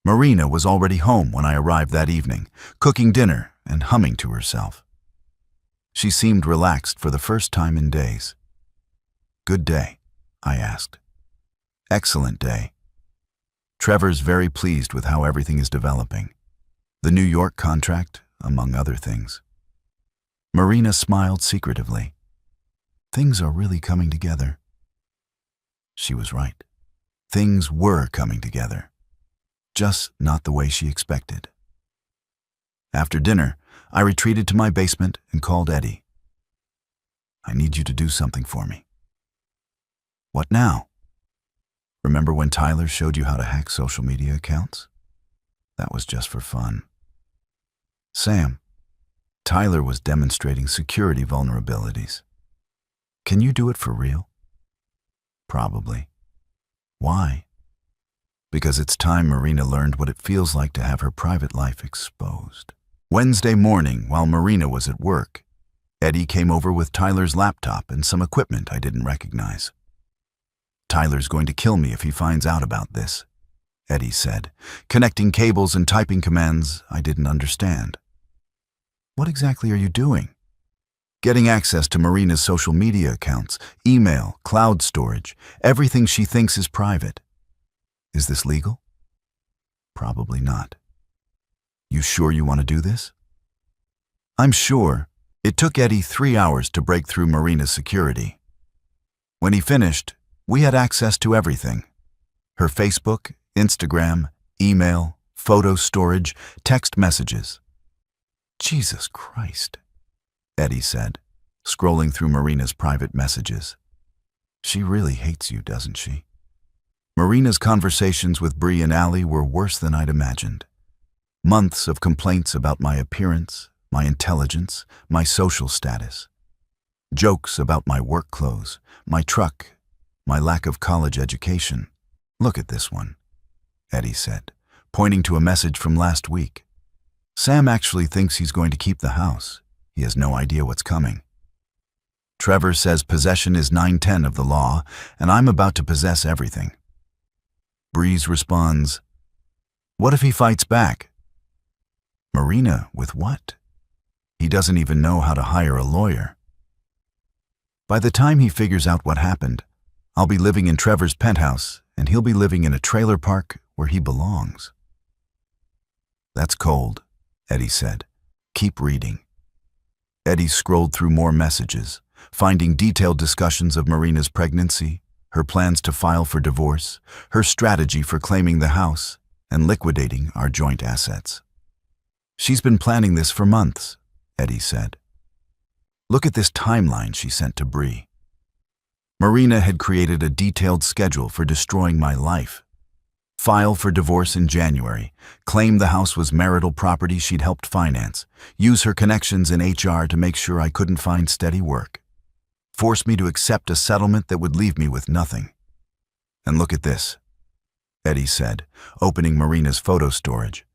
Marina was already home when I arrived that evening, cooking dinner and humming to herself. She seemed relaxed for the first time in days. Good day, I asked. Excellent day. Trevor's very pleased with how everything is developing. The New York contract, among other things. Marina smiled secretively. Things are really coming together. She was right. Things were coming together. Just not the way she expected. After dinner, I retreated to my basement and called Eddie. I need you to do something for me. What now? Remember when Tyler showed you how to hack social media accounts? That was just for fun. Sam, Tyler was demonstrating security vulnerabilities. Can you do it for real? Probably. Why? Because it's time Marina learned what it feels like to have her private life exposed. Wednesday morning, while Marina was at work, Eddie came over with Tyler's laptop and some equipment I didn't recognize. Tyler's going to kill me if he finds out about this, Eddie said, connecting cables and typing commands I didn't understand. What exactly are you doing? Getting access to Marina's social media accounts, email, cloud storage, everything she thinks is private. Is this legal? Probably not. You sure you want to do this? I'm sure. It took Eddie 3 hours to break through Marina's security. When he finished, we had access to everything. Her Facebook, Instagram, email, photo storage, text messages. Jesus Christ, Eddie said, scrolling through Marina's private messages. She really hates you, doesn't she? Marina's conversations with Bree and Allie were worse than I'd imagined. Months of complaints about my appearance, my intelligence, my social status. Jokes about my work clothes, my truck, my lack of college education. Look at this one, Eddie said, pointing to a message from last week. Sam actually thinks he's going to keep the house. He has no idea what's coming. Trevor says possession is 9/10 of the law, and I'm about to possess everything. Breeze responds, what if he fights back? Marina, with what? He doesn't even know how to hire a lawyer. By the time he figures out what happened, I'll be living in Trevor's penthouse, and he'll be living in a trailer park where he belongs. That's cold, Eddie said. Keep reading. Eddie scrolled through more messages, finding detailed discussions of Marina's pregnancy, her plans to file for divorce, her strategy for claiming the house, and liquidating our joint assets. She's been planning this for months, Eddie said. Look at this timeline she sent to Bree. Marina had created a detailed schedule for destroying my life. File for divorce in January, claim the house was marital property she'd helped finance, use her connections in HR to make sure I couldn't find steady work, force me to accept a settlement that would leave me with nothing. And look at this, Eddie said, opening Marina's photo storage.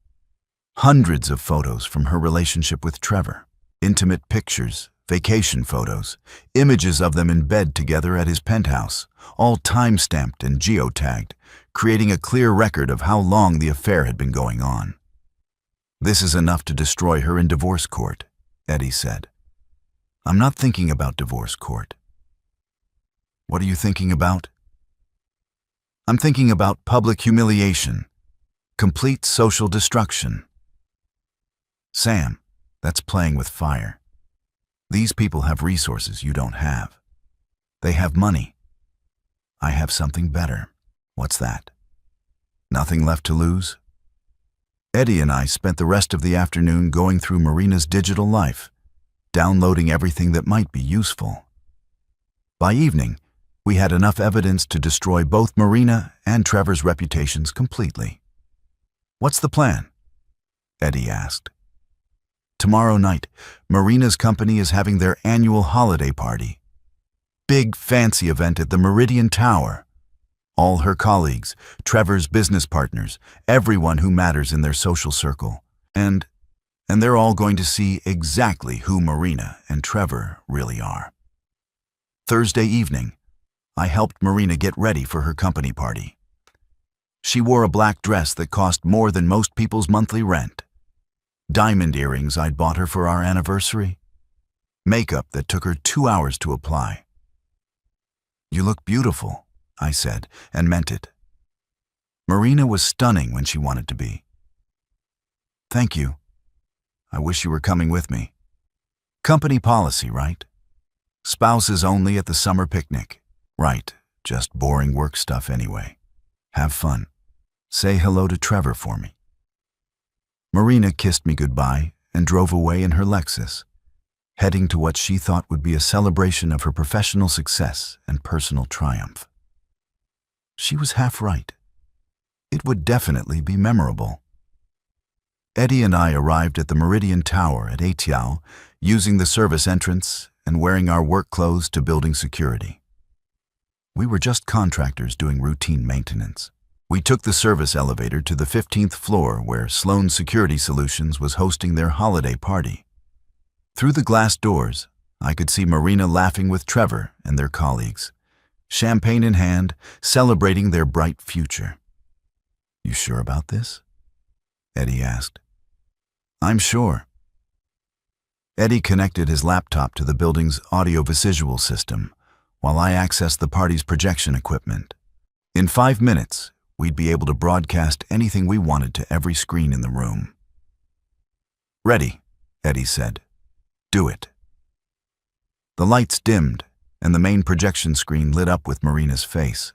Hundreds of photos from her relationship with Trevor, intimate pictures, vacation photos, images of them in bed together at his penthouse, all time-stamped and geotagged, creating a clear record of how long the affair had been going on. This is enough to destroy her in divorce court, Eddie said. I'm not thinking about divorce court. What are you thinking about? I'm thinking about public humiliation, complete social destruction. Sam, that's playing with fire. These people have resources you don't have. They have money. I have something better. What's that? Nothing left to lose? Eddie and I spent the rest of the afternoon going through Marina's digital life, downloading everything that might be useful. By evening, we had enough evidence to destroy both Marina and Trevor's reputations completely. What's the plan? Eddie asked. Tomorrow night, Marina's company is having their annual holiday party. Big fancy event at the Meridian Tower. All her colleagues, Trevor's business partners, everyone who matters in their social circle. And they're all going to see exactly who Marina and Trevor really are. Thursday evening, I helped Marina get ready for her company party. She wore a black dress that cost more than most people's monthly rent. Diamond earrings I'd bought her for our anniversary. Makeup that took her 2 hours to apply. You look beautiful, I said, and meant it. Marina was stunning when she wanted to be. Thank you. I wish you were coming with me. Company policy, right? Spouses only at the summer picnic. Right, just boring work stuff anyway. Have fun. Say hello to Trevor for me. Marina kissed me goodbye and drove away in her Lexus, heading to what she thought would be a celebration of her professional success and personal triumph. She was half right. It would definitely be memorable. Eddie and I arrived at the Meridian Tower at Atiao, using the service entrance and wearing our work clothes to building security. We were just contractors doing routine maintenance. We took the service elevator to the 15th floor where Sloan Security Solutions was hosting their holiday party. Through the glass doors, I could see Marina laughing with Trevor and their colleagues, champagne in hand, celebrating their bright future. "You sure about this?" Eddie asked. "I'm sure." Eddie connected his laptop to the building's audio-visual system, while I accessed the party's projection equipment. In 5 minutes, we'd be able to broadcast anything we wanted to every screen in the room. "Ready," Eddie said. "Do it." The lights dimmed, and the main projection screen lit up with Marina's face.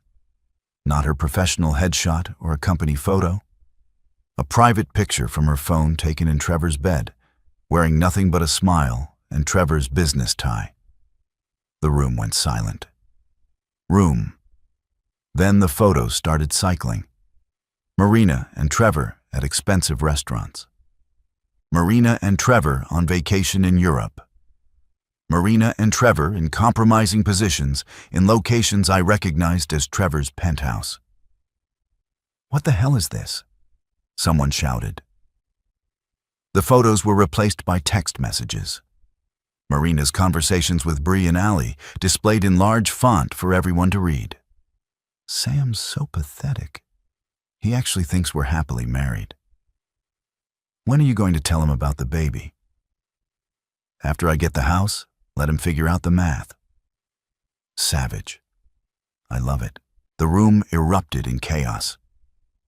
Not her professional headshot or a company photo. A private picture from her phone taken in Trevor's bed, wearing nothing but a smile and Trevor's business tie. The room went silent. Room. Then the photos started cycling. Marina and Trevor at expensive restaurants. Marina and Trevor on vacation in Europe. Marina and Trevor in compromising positions in locations I recognized as Trevor's penthouse. "What the hell is this?" someone shouted. The photos were replaced by text messages. Marina's conversations with Bree and Allie displayed in large font for everyone to read. "Sam's so pathetic. He actually thinks we're happily married. When are you going to tell him about the baby?" "After I get the house, let him figure out the math." Savage. I love it. The room erupted in chaos.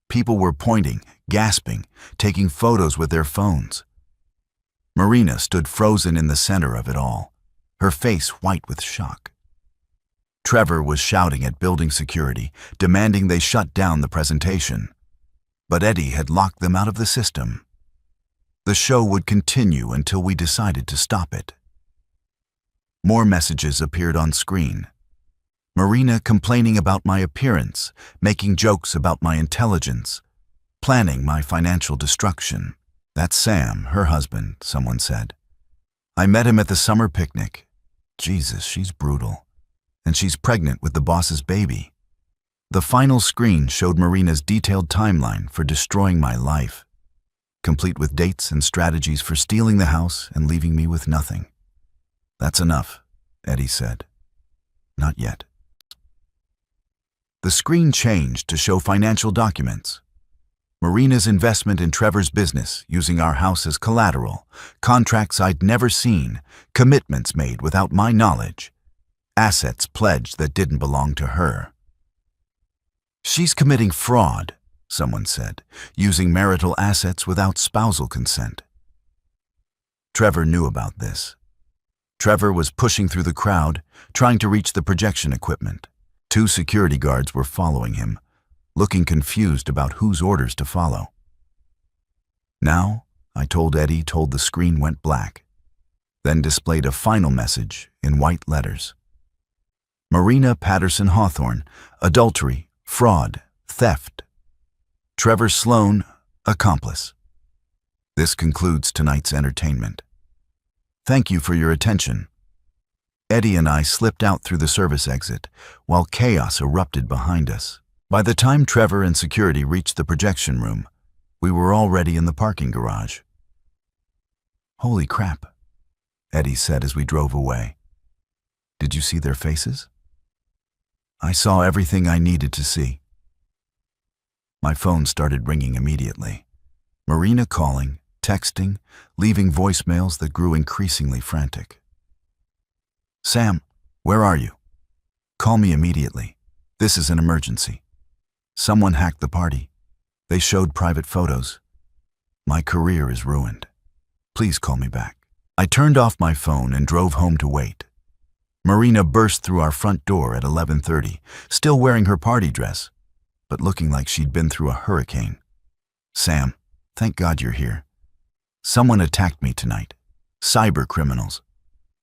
People were pointing, gasping, taking photos with their phones. Marina stood frozen in the center of it all, her face white with shock. Trevor was shouting at building security, demanding they shut down the presentation. But Eddie had locked them out of the system. The show would continue until we decided to stop it. More messages appeared on screen. Marina complaining about my appearance, making jokes about my intelligence, planning my financial destruction. "That's Sam, her husband," someone said. "I met him at the summer picnic. Jesus, she's brutal. And she's pregnant with the boss's baby." The final screen showed Marina's detailed timeline for destroying my life, complete with dates and strategies for stealing the house and leaving me with nothing. "That's enough," Eddie said. "Not yet." The screen changed to show financial documents. Marina's investment in Trevor's business using our house as collateral, contracts I'd never seen, commitments made without my knowledge, assets pledged that didn't belong to her. "She's committing fraud," someone said, using marital assets without spousal consent. Trevor knew about this. Trevor was pushing through the crowd, trying to reach the projection equipment. 2 security guards were following him, looking confused about whose orders to follow. "Now," I told Eddie, told the screen went black, then displayed a final message in white letters. Marina Patterson Hawthorne, adultery, fraud, theft. Trevor Sloan, accomplice. This concludes tonight's entertainment. Thank you for your attention. Eddie and I slipped out through the service exit, while chaos erupted behind us. By the time Trevor and security reached the projection room, we were already in the parking garage. "Holy crap," Eddie said as we drove away. "Did you see their faces?" I saw everything I needed to see. My phone started ringing immediately. Marina calling, texting, leaving voicemails that grew increasingly frantic. "Sam, where are you? Call me immediately. This is an emergency. Someone hacked the party. They showed private photos. My career is ruined. Please call me back." I turned off my phone and drove home to wait. Marina burst through our front door at 11:30, still wearing her party dress, but looking like she'd been through a hurricane. "Sam, thank God you're here. Someone attacked me tonight. Cyber criminals.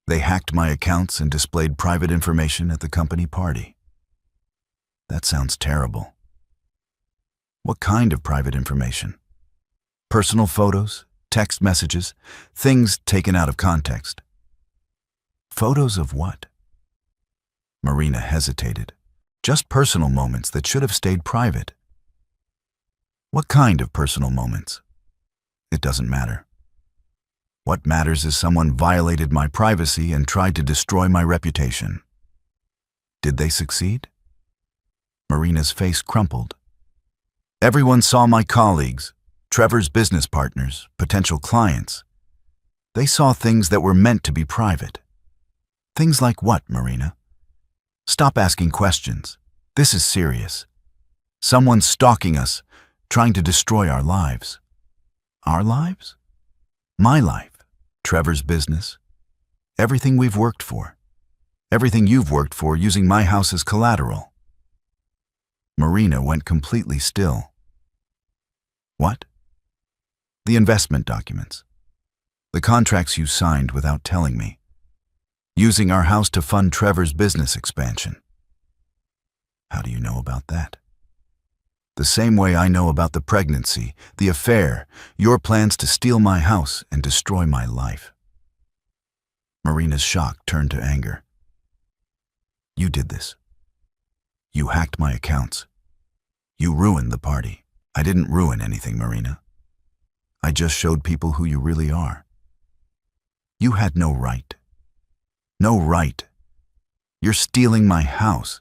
They hacked my accounts and displayed private information at the company party." "That sounds terrible. What kind of private information?" Personal photos, text messages, things taken out of context. Photos of what? Marina hesitated. Just personal moments that should have stayed private. What kind of personal moments? It doesn't matter. What matters is someone violated my privacy and tried to destroy my reputation. Did they succeed? Marina's face crumpled. Everyone saw my colleagues, Trevor's business partners, potential clients. They saw things that were meant to be private. Things like what, Marina? Stop asking questions. This is serious. Someone's stalking us, trying to destroy our lives. Our lives? My life. Trevor's business. Everything we've worked for. Everything you've worked for using my house as collateral. Marina went completely still. What? The investment documents. The contracts you signed without telling me. Using our house to fund Trevor's business expansion. How do you know about that? The same way I know about the pregnancy, the affair, your plans to steal my house and destroy my life. Marina's shock turned to anger. You did this. You hacked my accounts. You ruined the party. I didn't ruin anything, Marina. I just showed people who you really are. You had no right. No right. You're stealing my house.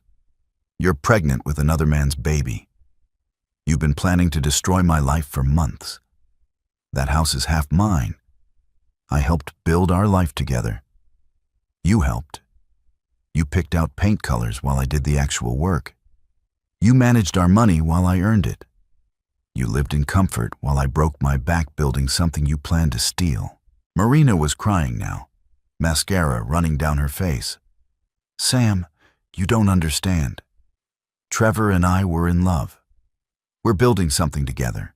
You're pregnant with another man's baby. You've been planning to destroy my life for months. That house is half mine. I helped build our life together. You helped. You picked out paint colors while I did the actual work. You managed our money while I earned it. You lived in comfort while I broke my back building something you planned to steal. Marina was crying now, mascara running down her face. Sam, you don't understand. Trevor and I were in love. We're building something together.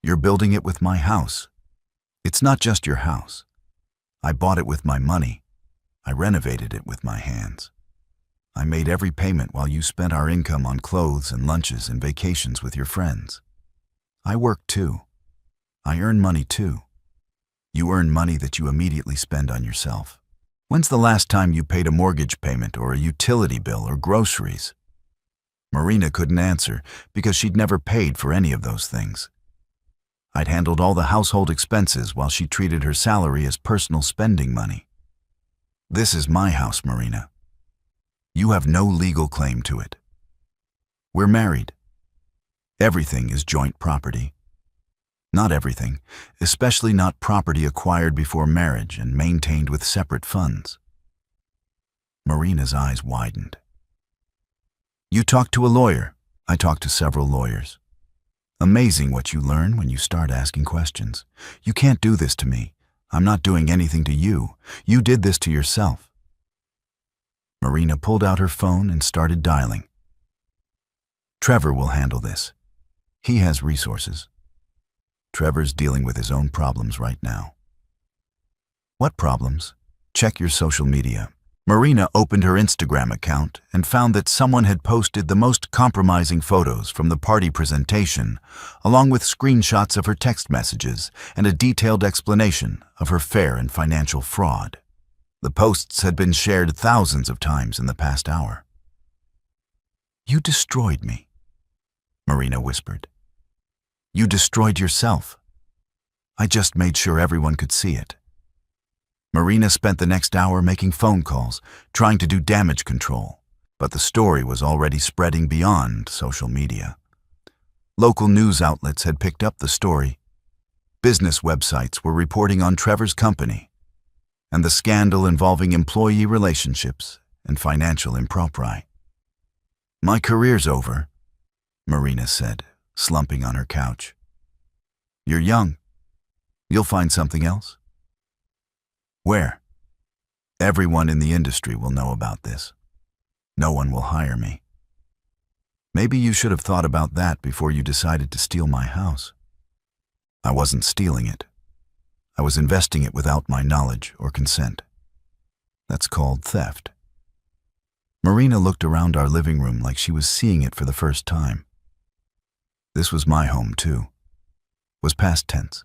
You're building it with my house. It's not just your house. I bought it with my money. I renovated it with my hands. I made every payment while you spent our income on clothes and lunches and vacations with your friends. I work too. I earn money too. You earn money that you immediately spend on yourself. When's the last time you paid a mortgage payment or a utility bill or groceries? Marina couldn't answer because she'd never paid for any of those things. I'd handled all the household expenses while she treated her salary as personal spending money. This is my house, Marina. You have no legal claim to it. We're married. Everything is joint property. Not everything, especially not property acquired before marriage and maintained with separate funds. Marina's eyes widened. You talked to a lawyer. I talked to several lawyers. Amazing what you learn when you start asking questions. You can't do this to me. I'm not doing anything to you. You did this to yourself. Marina pulled out her phone and started dialing. Trevor will handle this. He has resources. Trevor's dealing with his own problems right now. What problems? Check your social media. Marina opened her Instagram account and found that someone had posted the most compromising photos from the party presentation, along with screenshots of her text messages and a detailed explanation of her fare and financial fraud. The posts had been shared thousands of times in the past hour. You destroyed me, Marina whispered. You destroyed yourself. I just made sure everyone could see it. Marina spent the next hour making phone calls, trying to do damage control, but the story was already spreading beyond social media. Local news outlets had picked up the story. Business websites were reporting on Trevor's company and the scandal involving employee relationships and financial impropriety. My career's over, Marina said, slumping on her couch. You're young. You'll find something else. Where? Everyone in the industry will know about this. No one will hire me. Maybe you should have thought about that before you decided to steal my house. I wasn't stealing it. I was investing it without my knowledge or consent. That's called theft. Marina looked around our living room like she was seeing it for the first time. This was my home too. was past tense.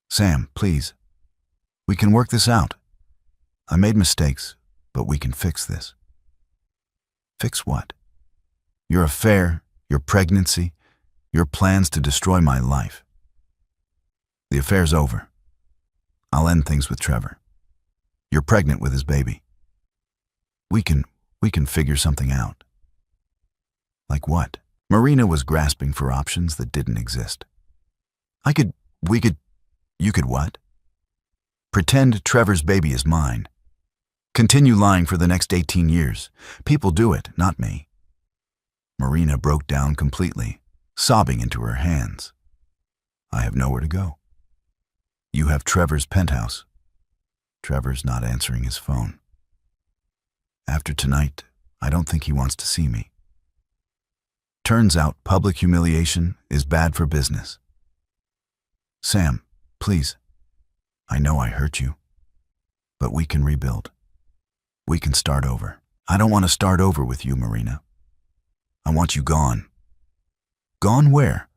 Sam, please. We can work this out. I made mistakes, but we can fix this. Fix what? Your affair, your pregnancy, your plans to destroy my life. The affair's over. I'll end things with Trevor. You're pregnant with his baby. We can figure something out. Like what? Marina was grasping for options that didn't exist. You could what? Pretend Trevor's baby is mine. Continue lying for the next 18 years. People do it, not me. Marina broke down completely, sobbing into her hands. I have nowhere to go. You have Trevor's penthouse. Trevor's not answering his phone. After tonight, I don't think he wants to see me. Turns out public humiliation is bad for business. Sam, please. I know I hurt you, but we can rebuild. We can start over. I don't want to start over with you, Marina. I want you gone. Gone where?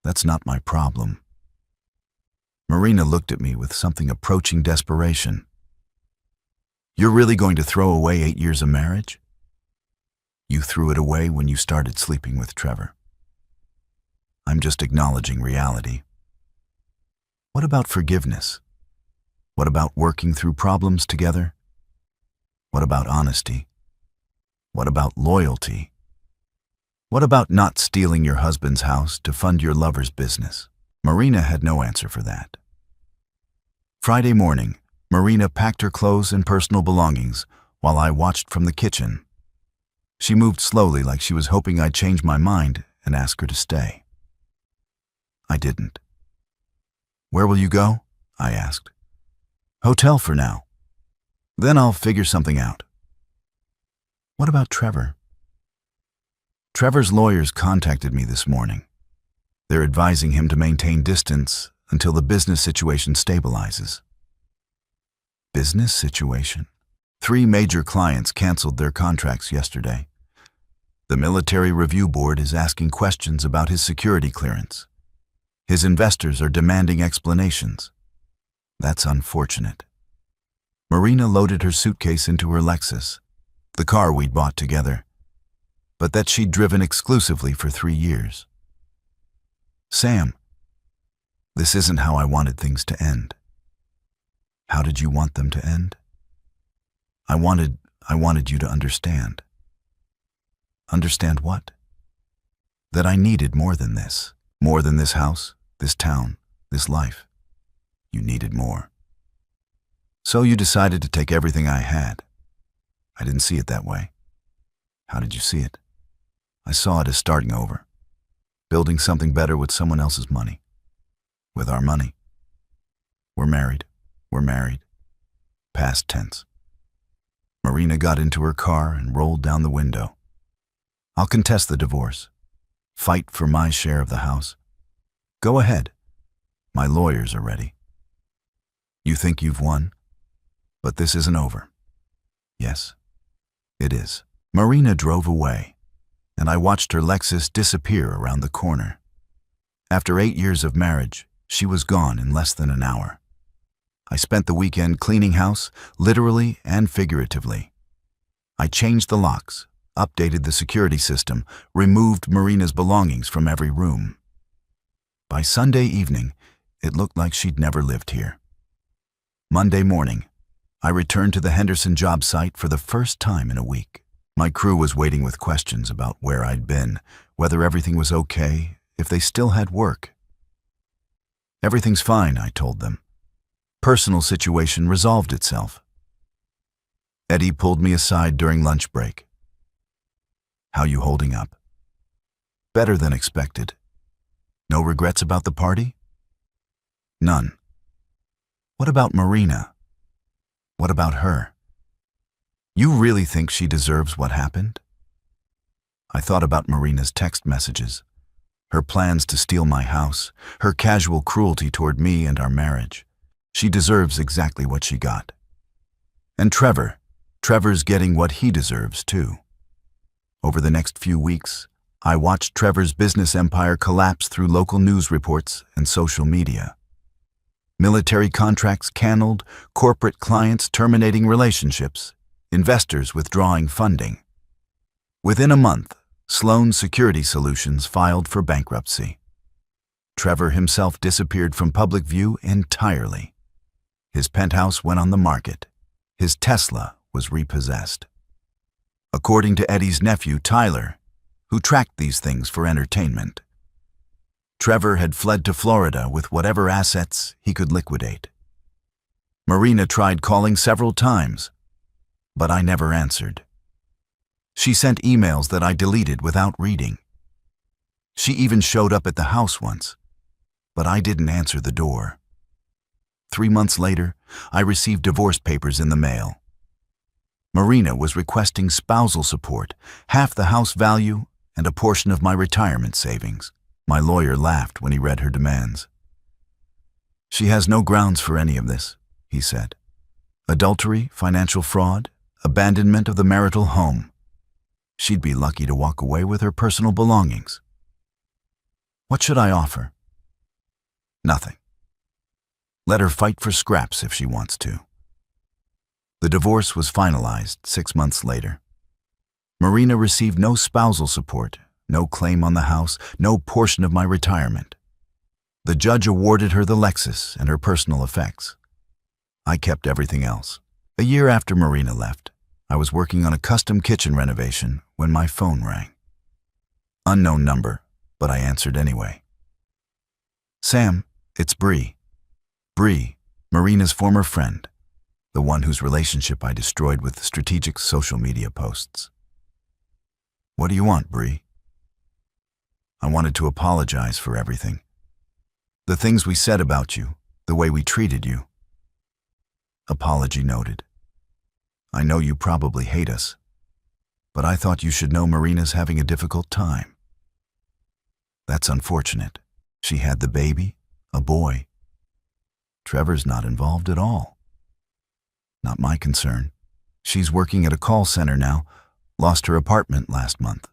That's not my problem. Marina looked at me with something approaching desperation. You're really going to throw away 8 years of marriage? You threw it away when you started sleeping with Trevor. I'm just acknowledging reality. What about forgiveness? What about working through problems together? What about honesty? What about loyalty? What about not stealing your husband's house to fund your lover's business? Marina had no answer for that. Friday morning, Marina packed her clothes and personal belongings while I watched from the kitchen. She moved slowly like she was hoping I'd change my mind and ask her to stay. I didn't. Where will you go? I asked. Hotel for now. Then I'll figure something out. What about Trevor? Trevor's lawyers contacted me this morning. They're advising him to maintain distance until the business situation stabilizes. Business situation? 3 major clients canceled their contracts yesterday. The Military Review Board is asking questions about his security clearance. His investors are demanding explanations. That's unfortunate. Marina loaded her suitcase into her Lexus, the car we'd bought together, but that she'd driven exclusively for 3 years. Sam, this isn't how I wanted things to end. How did you want them to end? I wanted you to understand. Understand what? That I needed more than this. More than this house, this town, this life. You needed more. So you decided to take everything I had. I didn't see it that way. How did you see it? I saw it as starting over. Building something better with someone else's money. With our money. We're married. We're married. Past tense. Marina got into her car and rolled down the window. I'll contest the divorce. Fight for my share of the house. Go ahead. My lawyers are ready. You think you've won? But this isn't over. Yes, it is. Marina drove away, and I watched her Lexus disappear around the corner. After 8 years of marriage, she was gone in less than an hour. I spent the weekend cleaning house, literally and figuratively. I changed the locks, updated the security system, removed Marina's belongings from every room. By Sunday evening, it looked like she'd never lived here. Monday morning, I returned to the Henderson job site for the first time in a week. My crew was waiting with questions about where I'd been, whether everything was okay, if they still had work. Everything's fine, I told them. Personal situation resolved itself. Eddie pulled me aside during lunch break. How you holding up? Better than expected. No regrets about the party? None. What about Marina? What about her? You really think she deserves what happened? I thought about Marina's text messages, her plans to steal my house, her casual cruelty toward me and our marriage. She deserves exactly what she got. And Trevor's getting what he deserves too. Over the next few weeks, I watched Trevor's business empire collapse through local news reports and social media. Military contracts canceled, corporate clients terminating relationships, investors withdrawing funding. Within a month, Sloan Security Solutions filed for bankruptcy. Trevor himself disappeared from public view entirely. His penthouse went on the market. His Tesla was repossessed. According to Eddie's nephew, Tyler, who tracked these things for entertainment, Trevor had fled to Florida with whatever assets he could liquidate. Marina tried calling several times, but I never answered. She sent emails that I deleted without reading. She even showed up at the house once, but I didn't answer the door. 3 months later, I received divorce papers in the mail. Marina was requesting spousal support, half the house value, and a portion of my retirement savings. My lawyer laughed when he read her demands. "She has no grounds for any of this," he said. "Adultery, financial fraud, abandonment of the marital home. She'd be lucky to walk away with her personal belongings." What should I offer? Nothing. Let her fight for scraps if she wants to. The divorce was finalized 6 months later. Marina received no spousal support, no claim on the house, no portion of my retirement. The judge awarded her the Lexus and her personal effects. I kept everything else. A year after Marina left, I was working on a custom kitchen renovation when my phone rang. Unknown number, but I answered anyway. "Sam, it's Bree. Bree, Marina's former friend, the one whose relationship I destroyed with strategic social media posts." "What do you want, Bree?" "I wanted to apologize for everything. The things we said about you, the way we treated you." Apology noted. "I know you probably hate us, but I thought you should know Marina's having a difficult time." "That's unfortunate. She had the baby, a boy. Trevor's not involved at all." "Not my concern. She's working at a call center now, lost her apartment last month.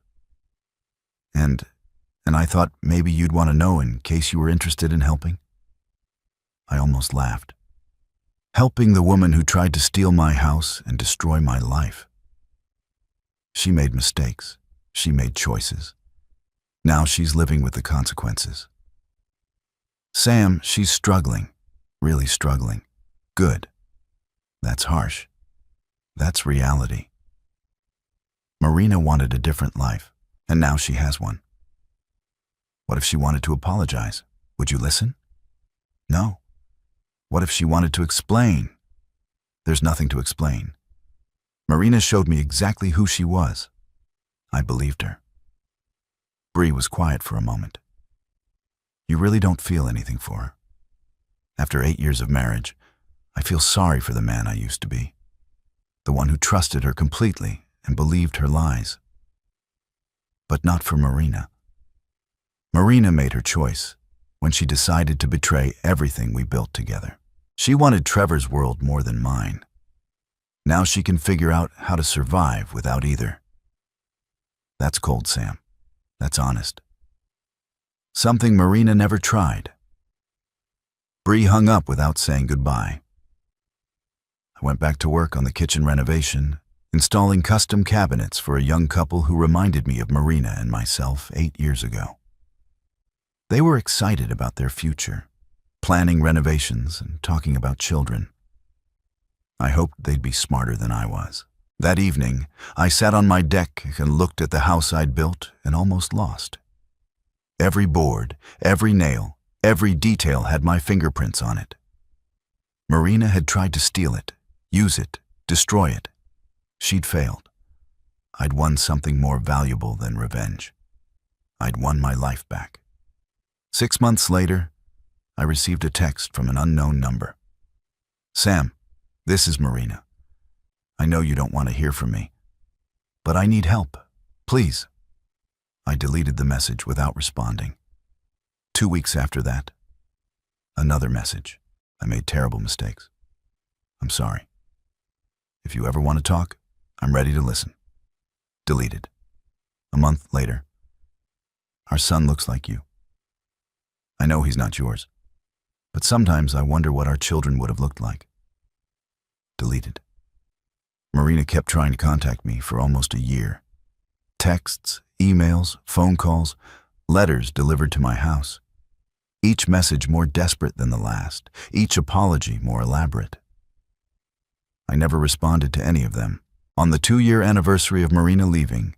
And I thought maybe you'd want to know in case you were interested in helping." I almost laughed. Helping the woman who tried to steal my house and destroy my life. She made mistakes. She made choices. Now she's living with the consequences. "Sam, she's struggling, really struggling. Good. That's harsh. That's reality. Marina wanted a different life, and now she has one. What if she wanted to apologize? Would you listen? No. What if she wanted to explain? There's nothing to explain. Marina showed me exactly who she was. I believed her." Bree was quiet for a moment. "You really don't feel anything for her?" "After 8 years of marriage, I feel sorry for the man I used to be. The one who trusted her completely and believed her lies. But not for Marina. Marina made her choice when she decided to betray everything we built together. She wanted Trevor's world more than mine. Now she can figure out how to survive without either. That's cold, Sam. That's honest. Something Marina never tried." Bree hung up without saying goodbye. I went back to work on the kitchen renovation, installing custom cabinets for a young couple who reminded me of Marina and myself 8 years ago. They were excited about their future, planning renovations and talking about children. I hoped they'd be smarter than I was. That evening, I sat on my deck and looked at the house I'd built and almost lost. Every board, every nail, every detail had my fingerprints on it. Marina had tried to steal it, use it, destroy it. She'd failed. I'd won something more valuable than revenge. I'd won my life back. 6 months later, I received a text from an unknown number. "Sam, this is Marina. I know you don't want to hear from me, but I need help. Please." I deleted the message without responding. 2 weeks after that, another message. "I made terrible mistakes. I'm sorry. If you ever want to talk, I'm ready to listen." Deleted. A month later, Our son looks like you. I know he's not yours, but sometimes I wonder what our children would have looked like. Deleted. Marina kept trying to contact me for almost a year. Texts, emails, phone calls, letters delivered to my house. Each message more desperate than the last, each apology more elaborate. I never responded to any of them. On the 2-year anniversary of Marina leaving,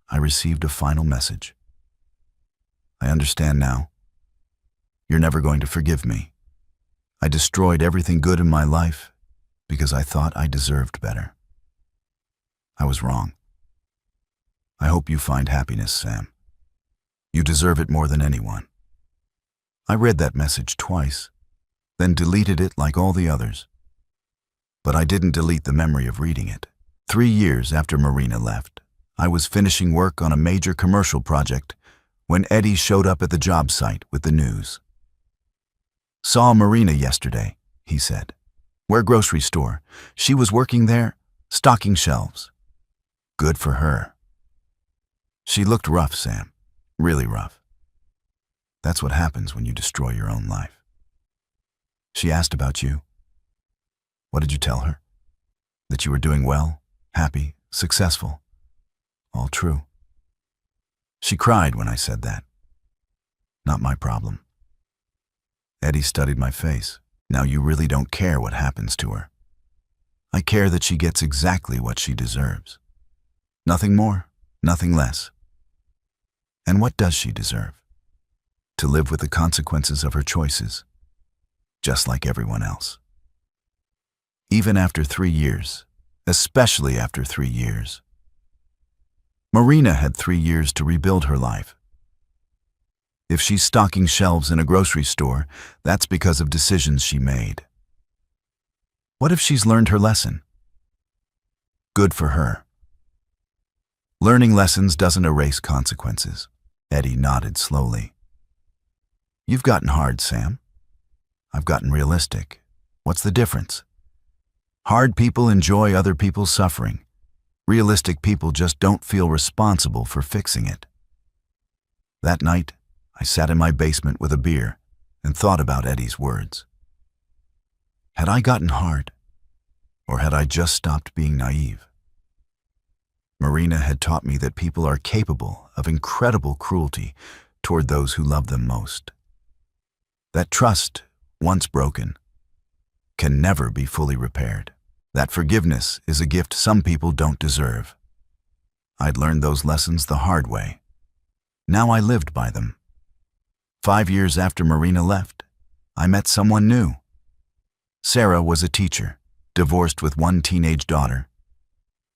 I received a final message. I understand now. You're never going to forgive me. I destroyed everything good in my life because I thought I deserved better. I was wrong. I hope you find happiness, Sam. You deserve it more than anyone. I read that message twice, then deleted it like all the others. But I didn't delete the memory of reading it. 3 years after Marina left, I was finishing work on a major commercial project when Eddie showed up at the job site with the news. Saw Marina yesterday, he said. Where grocery store? She was working there, stocking shelves. Good for her. She looked rough, Sam. Really rough. That's what happens when you destroy your own life. She asked about you. What did you tell her? That you were doing well, happy, successful. All true. She cried when I said that. Not my problem. Eddie studied my face. Now you really don't care what happens to her. I care that she gets exactly what she deserves. Nothing more, nothing less. And what does she deserve? To live with the consequences of her choices, just like everyone else. Even after 3 years, especially after 3 years. Marina had 3 years to rebuild her life. If she's stocking shelves in a grocery store, that's because of decisions she made. What if she's learned her lesson? Good for her. Learning lessons doesn't erase consequences. Eddie nodded slowly. You've gotten hard, Sam. I've gotten realistic. What's the difference? Hard people enjoy other people's suffering. Realistic people just don't feel responsible for fixing it. That night, I sat in my basement with a beer and thought about Eddie's words. Had I gotten hard, or had I just stopped being naive? Marina had taught me that people are capable of incredible cruelty toward those who love them most. That trust, once broken, can never be fully repaired. That forgiveness is a gift some people don't deserve. I'd learned those lessons the hard way. Now I lived by them. 5 years after Marina left, I met someone new. Sarah was a teacher, divorced with 1 teenage daughter.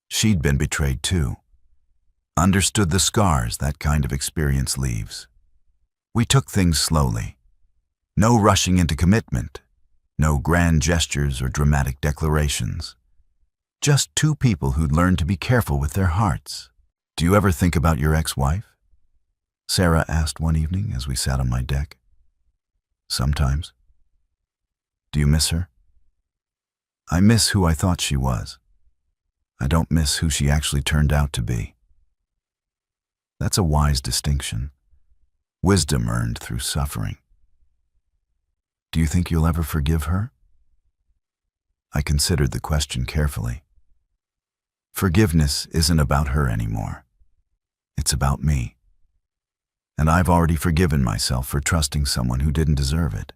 She'd been betrayed too. Understood the scars that kind of experience leaves. We took things slowly. No rushing into commitment. No grand gestures or dramatic declarations. Just 2 people who'd learned to be careful with their hearts. Do you ever think about your ex-wife? Sarah asked one evening as we sat on my deck. Sometimes. Do you miss her? I miss who I thought she was. I don't miss who she actually turned out to be. That's a wise distinction. Wisdom earned through suffering. Do you think you'll ever forgive her? I considered the question carefully. Forgiveness isn't about her anymore. It's about me. And I've already forgiven myself for trusting someone who didn't deserve it.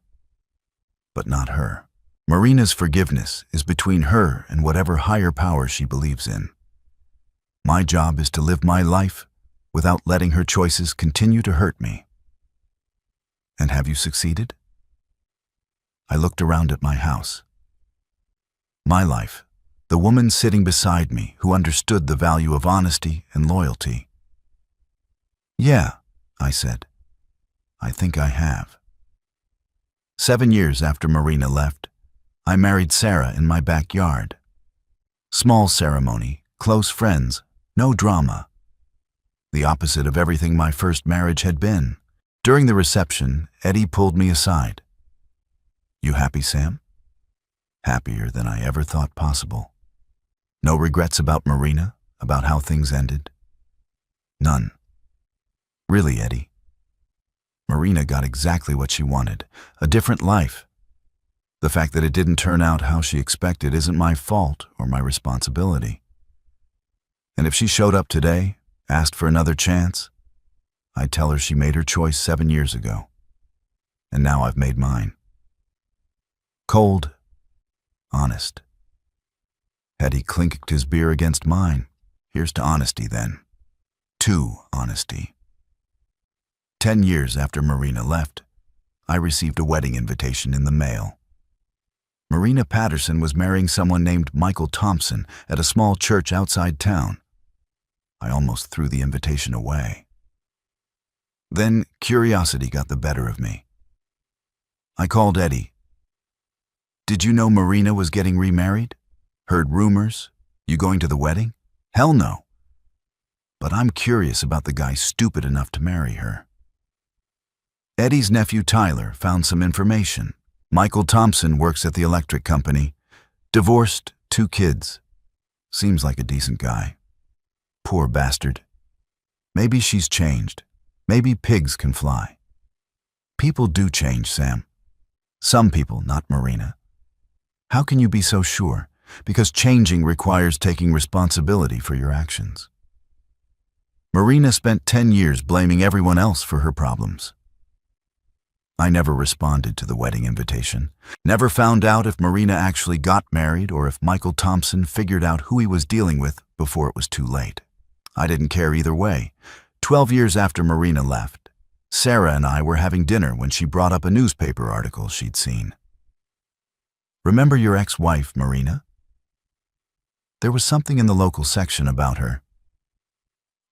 But not her. Marina's forgiveness is between her and whatever higher power she believes in. My job is to live my life without letting her choices continue to hurt me. And have you succeeded? I looked around at my house. My life, the woman sitting beside me who understood the value of honesty and loyalty. Yeah, I said. I think I have. 7 years after Marina left, I married Sarah in my backyard. Small ceremony, close friends, no drama. The opposite of everything my first marriage had been. During the reception, Eddie pulled me aside. You happy, Sam? Happier than I ever thought possible. No regrets about Marina, about how things ended? None. Really, Eddie, Marina got exactly what she wanted, a different life. The fact that it didn't turn out how she expected isn't my fault or my responsibility. And if she showed up today, asked for another chance, I'd tell her she made her choice 7 years ago. And now I've made mine. Cold, honest. Had he clinked his beer against mine? Here's to honesty then. To honesty. 10 years after Marina left, I received a wedding invitation in the mail. Marina Patterson was marrying someone named Michael Thompson at a small church outside town. I almost threw the invitation away. Then curiosity got the better of me. I called Eddie. Did you know Marina was getting remarried? Heard rumors? You going to the wedding? Hell no. But I'm curious about the guy stupid enough to marry her. Eddie's nephew Tyler found some information. Michael Thompson works at the electric company. Divorced, 2 kids. Seems like a decent guy. Poor bastard. Maybe she's changed. Maybe pigs can fly. People do change, Sam. Some people, not Marina. How can you be so sure? Because changing requires taking responsibility for your actions. Marina spent 10 years blaming everyone else for her problems. I never responded to the wedding invitation, never found out if Marina actually got married or if Michael Thompson figured out who he was dealing with before it was too late. I didn't care either way. 12 years after Marina left, Sarah and I were having dinner when she brought up a newspaper article she'd seen. Remember your ex-wife, Marina? There was something in the local section about her.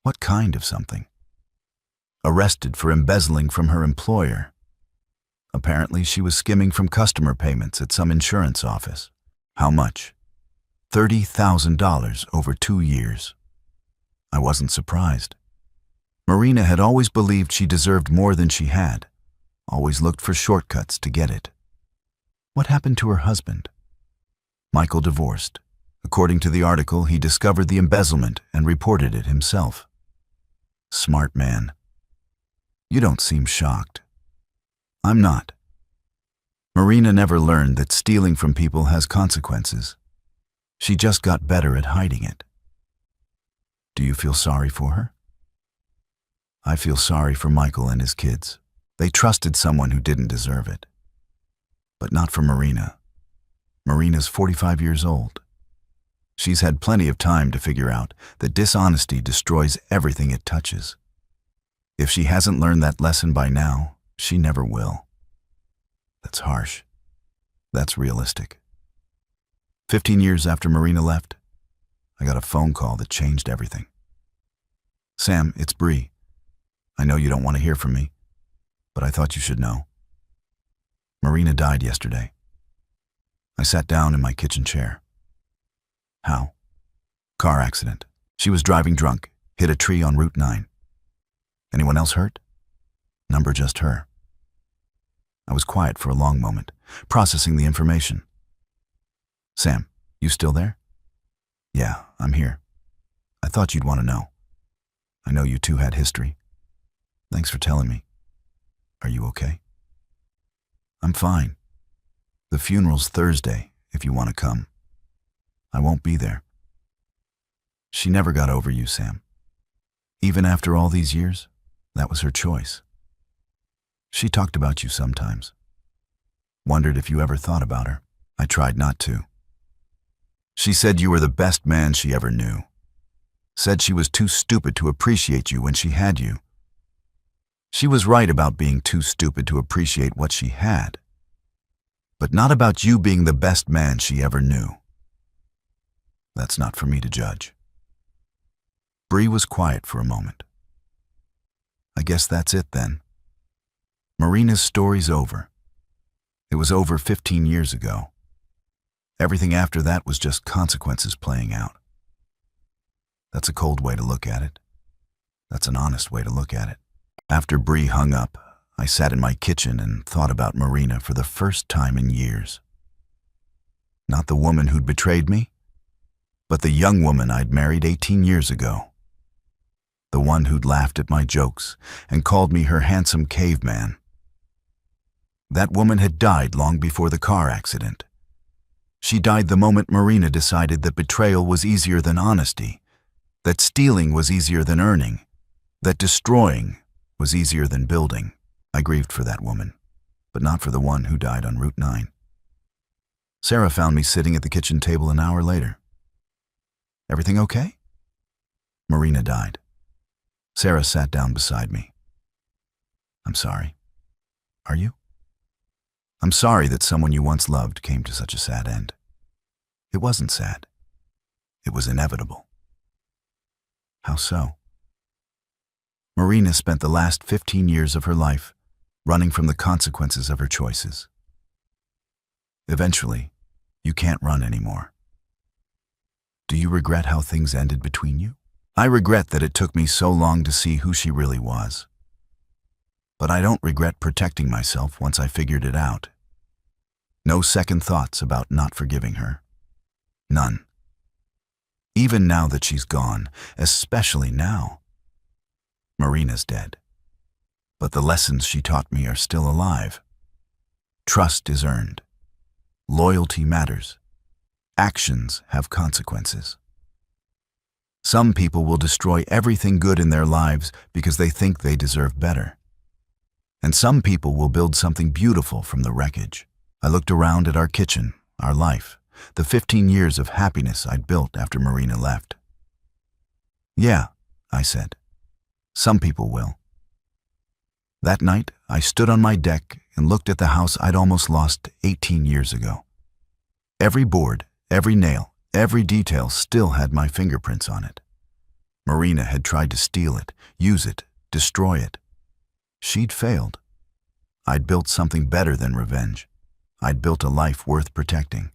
What kind of something? Arrested for embezzling from her employer. Apparently, she was skimming from customer payments at some insurance office. How much? $30,000 over 2 years. I wasn't surprised. Marina had always believed she deserved more than she had, always looked for shortcuts to get it. What happened to her husband? Michael divorced. According to the article, he discovered the embezzlement and reported it himself. Smart man. You don't seem shocked. I'm not. Marina never learned that stealing from people has consequences. She just got better at hiding it. Do you feel sorry for her? I feel sorry for Michael and his kids. They trusted someone who didn't deserve it. But not for Marina. Marina's 45 years old. She's had plenty of time to figure out that dishonesty destroys everything it touches. If she hasn't learned that lesson by now, she never will. That's harsh. That's realistic. 15 years after Marina left, I got a phone call that changed everything. Sam, it's Bree. I know you don't want to hear from me, but I thought you should know. Marina died yesterday. I sat down in my kitchen chair. How? Car accident. She was driving drunk, hit a tree on Route 9. Anyone else hurt? Number just her. I was quiet for a long moment, processing the information. Sam, you still there? Yeah, I'm here. I thought you'd want to know. I know you two had history. Thanks for telling me. Are you okay? I'm fine. The funeral's Thursday, if you want to come. I won't be there. She never got over you, Sam. Even after all these years, that was her choice. She talked about you sometimes. Wondered if you ever thought about her. I tried not to. She said you were the best man she ever knew. Said she was too stupid to appreciate you when she had you. She was right about being too stupid to appreciate what she had, but not about you being the best man she ever knew. That's not for me to judge. Bree was quiet for a moment. I guess that's it then. Marina's story's over. It was over 15 years ago. Everything after that was just consequences playing out. That's a cold way to look at it. That's an honest way to look at it. After Bree hung up, I sat in my kitchen and thought about Marina for the first time in years. Not the woman who'd betrayed me, but the young woman I'd married 18 years ago. the one who'd laughed at my jokes and called me her handsome caveman. That woman had died long before the car accident. She died the moment Marina decided that betrayal was easier than honesty, that stealing was easier than earning, that destroying was easier than building. I grieved for that woman, but not for the one who died on Route 9. Sarah found me sitting at the kitchen table an hour later. Everything okay? Marina died. Sarah sat down beside me. I'm sorry. Are you? I'm sorry that someone you once loved came to such a sad end. It wasn't sad. It was inevitable. How so? Marina spent the last 15 years of her life running from the consequences of her choices. Eventually, you can't run anymore. Do you regret how things ended between you? I regret that it took me so long to see who she really was. But I don't regret protecting myself once I figured it out. No second thoughts about not forgiving her. None. Even now that she's gone, especially now. Marina's dead. But the lessons she taught me are still alive. Trust is earned. Loyalty matters. Actions have consequences. Some people will destroy everything good in their lives because they think they deserve better. And some people will build something beautiful from the wreckage. I looked around at our kitchen, our life, the 15 years of happiness I'd built after Marina left. Yeah, I said. Some people will. That night, I stood on my deck and looked at the house I'd almost lost 18 years ago. Every board, every nail, every detail still had my fingerprints on it. Marina had tried to steal it, use it, destroy it. She'd failed. I'd built something better than revenge. I'd built a life worth protecting.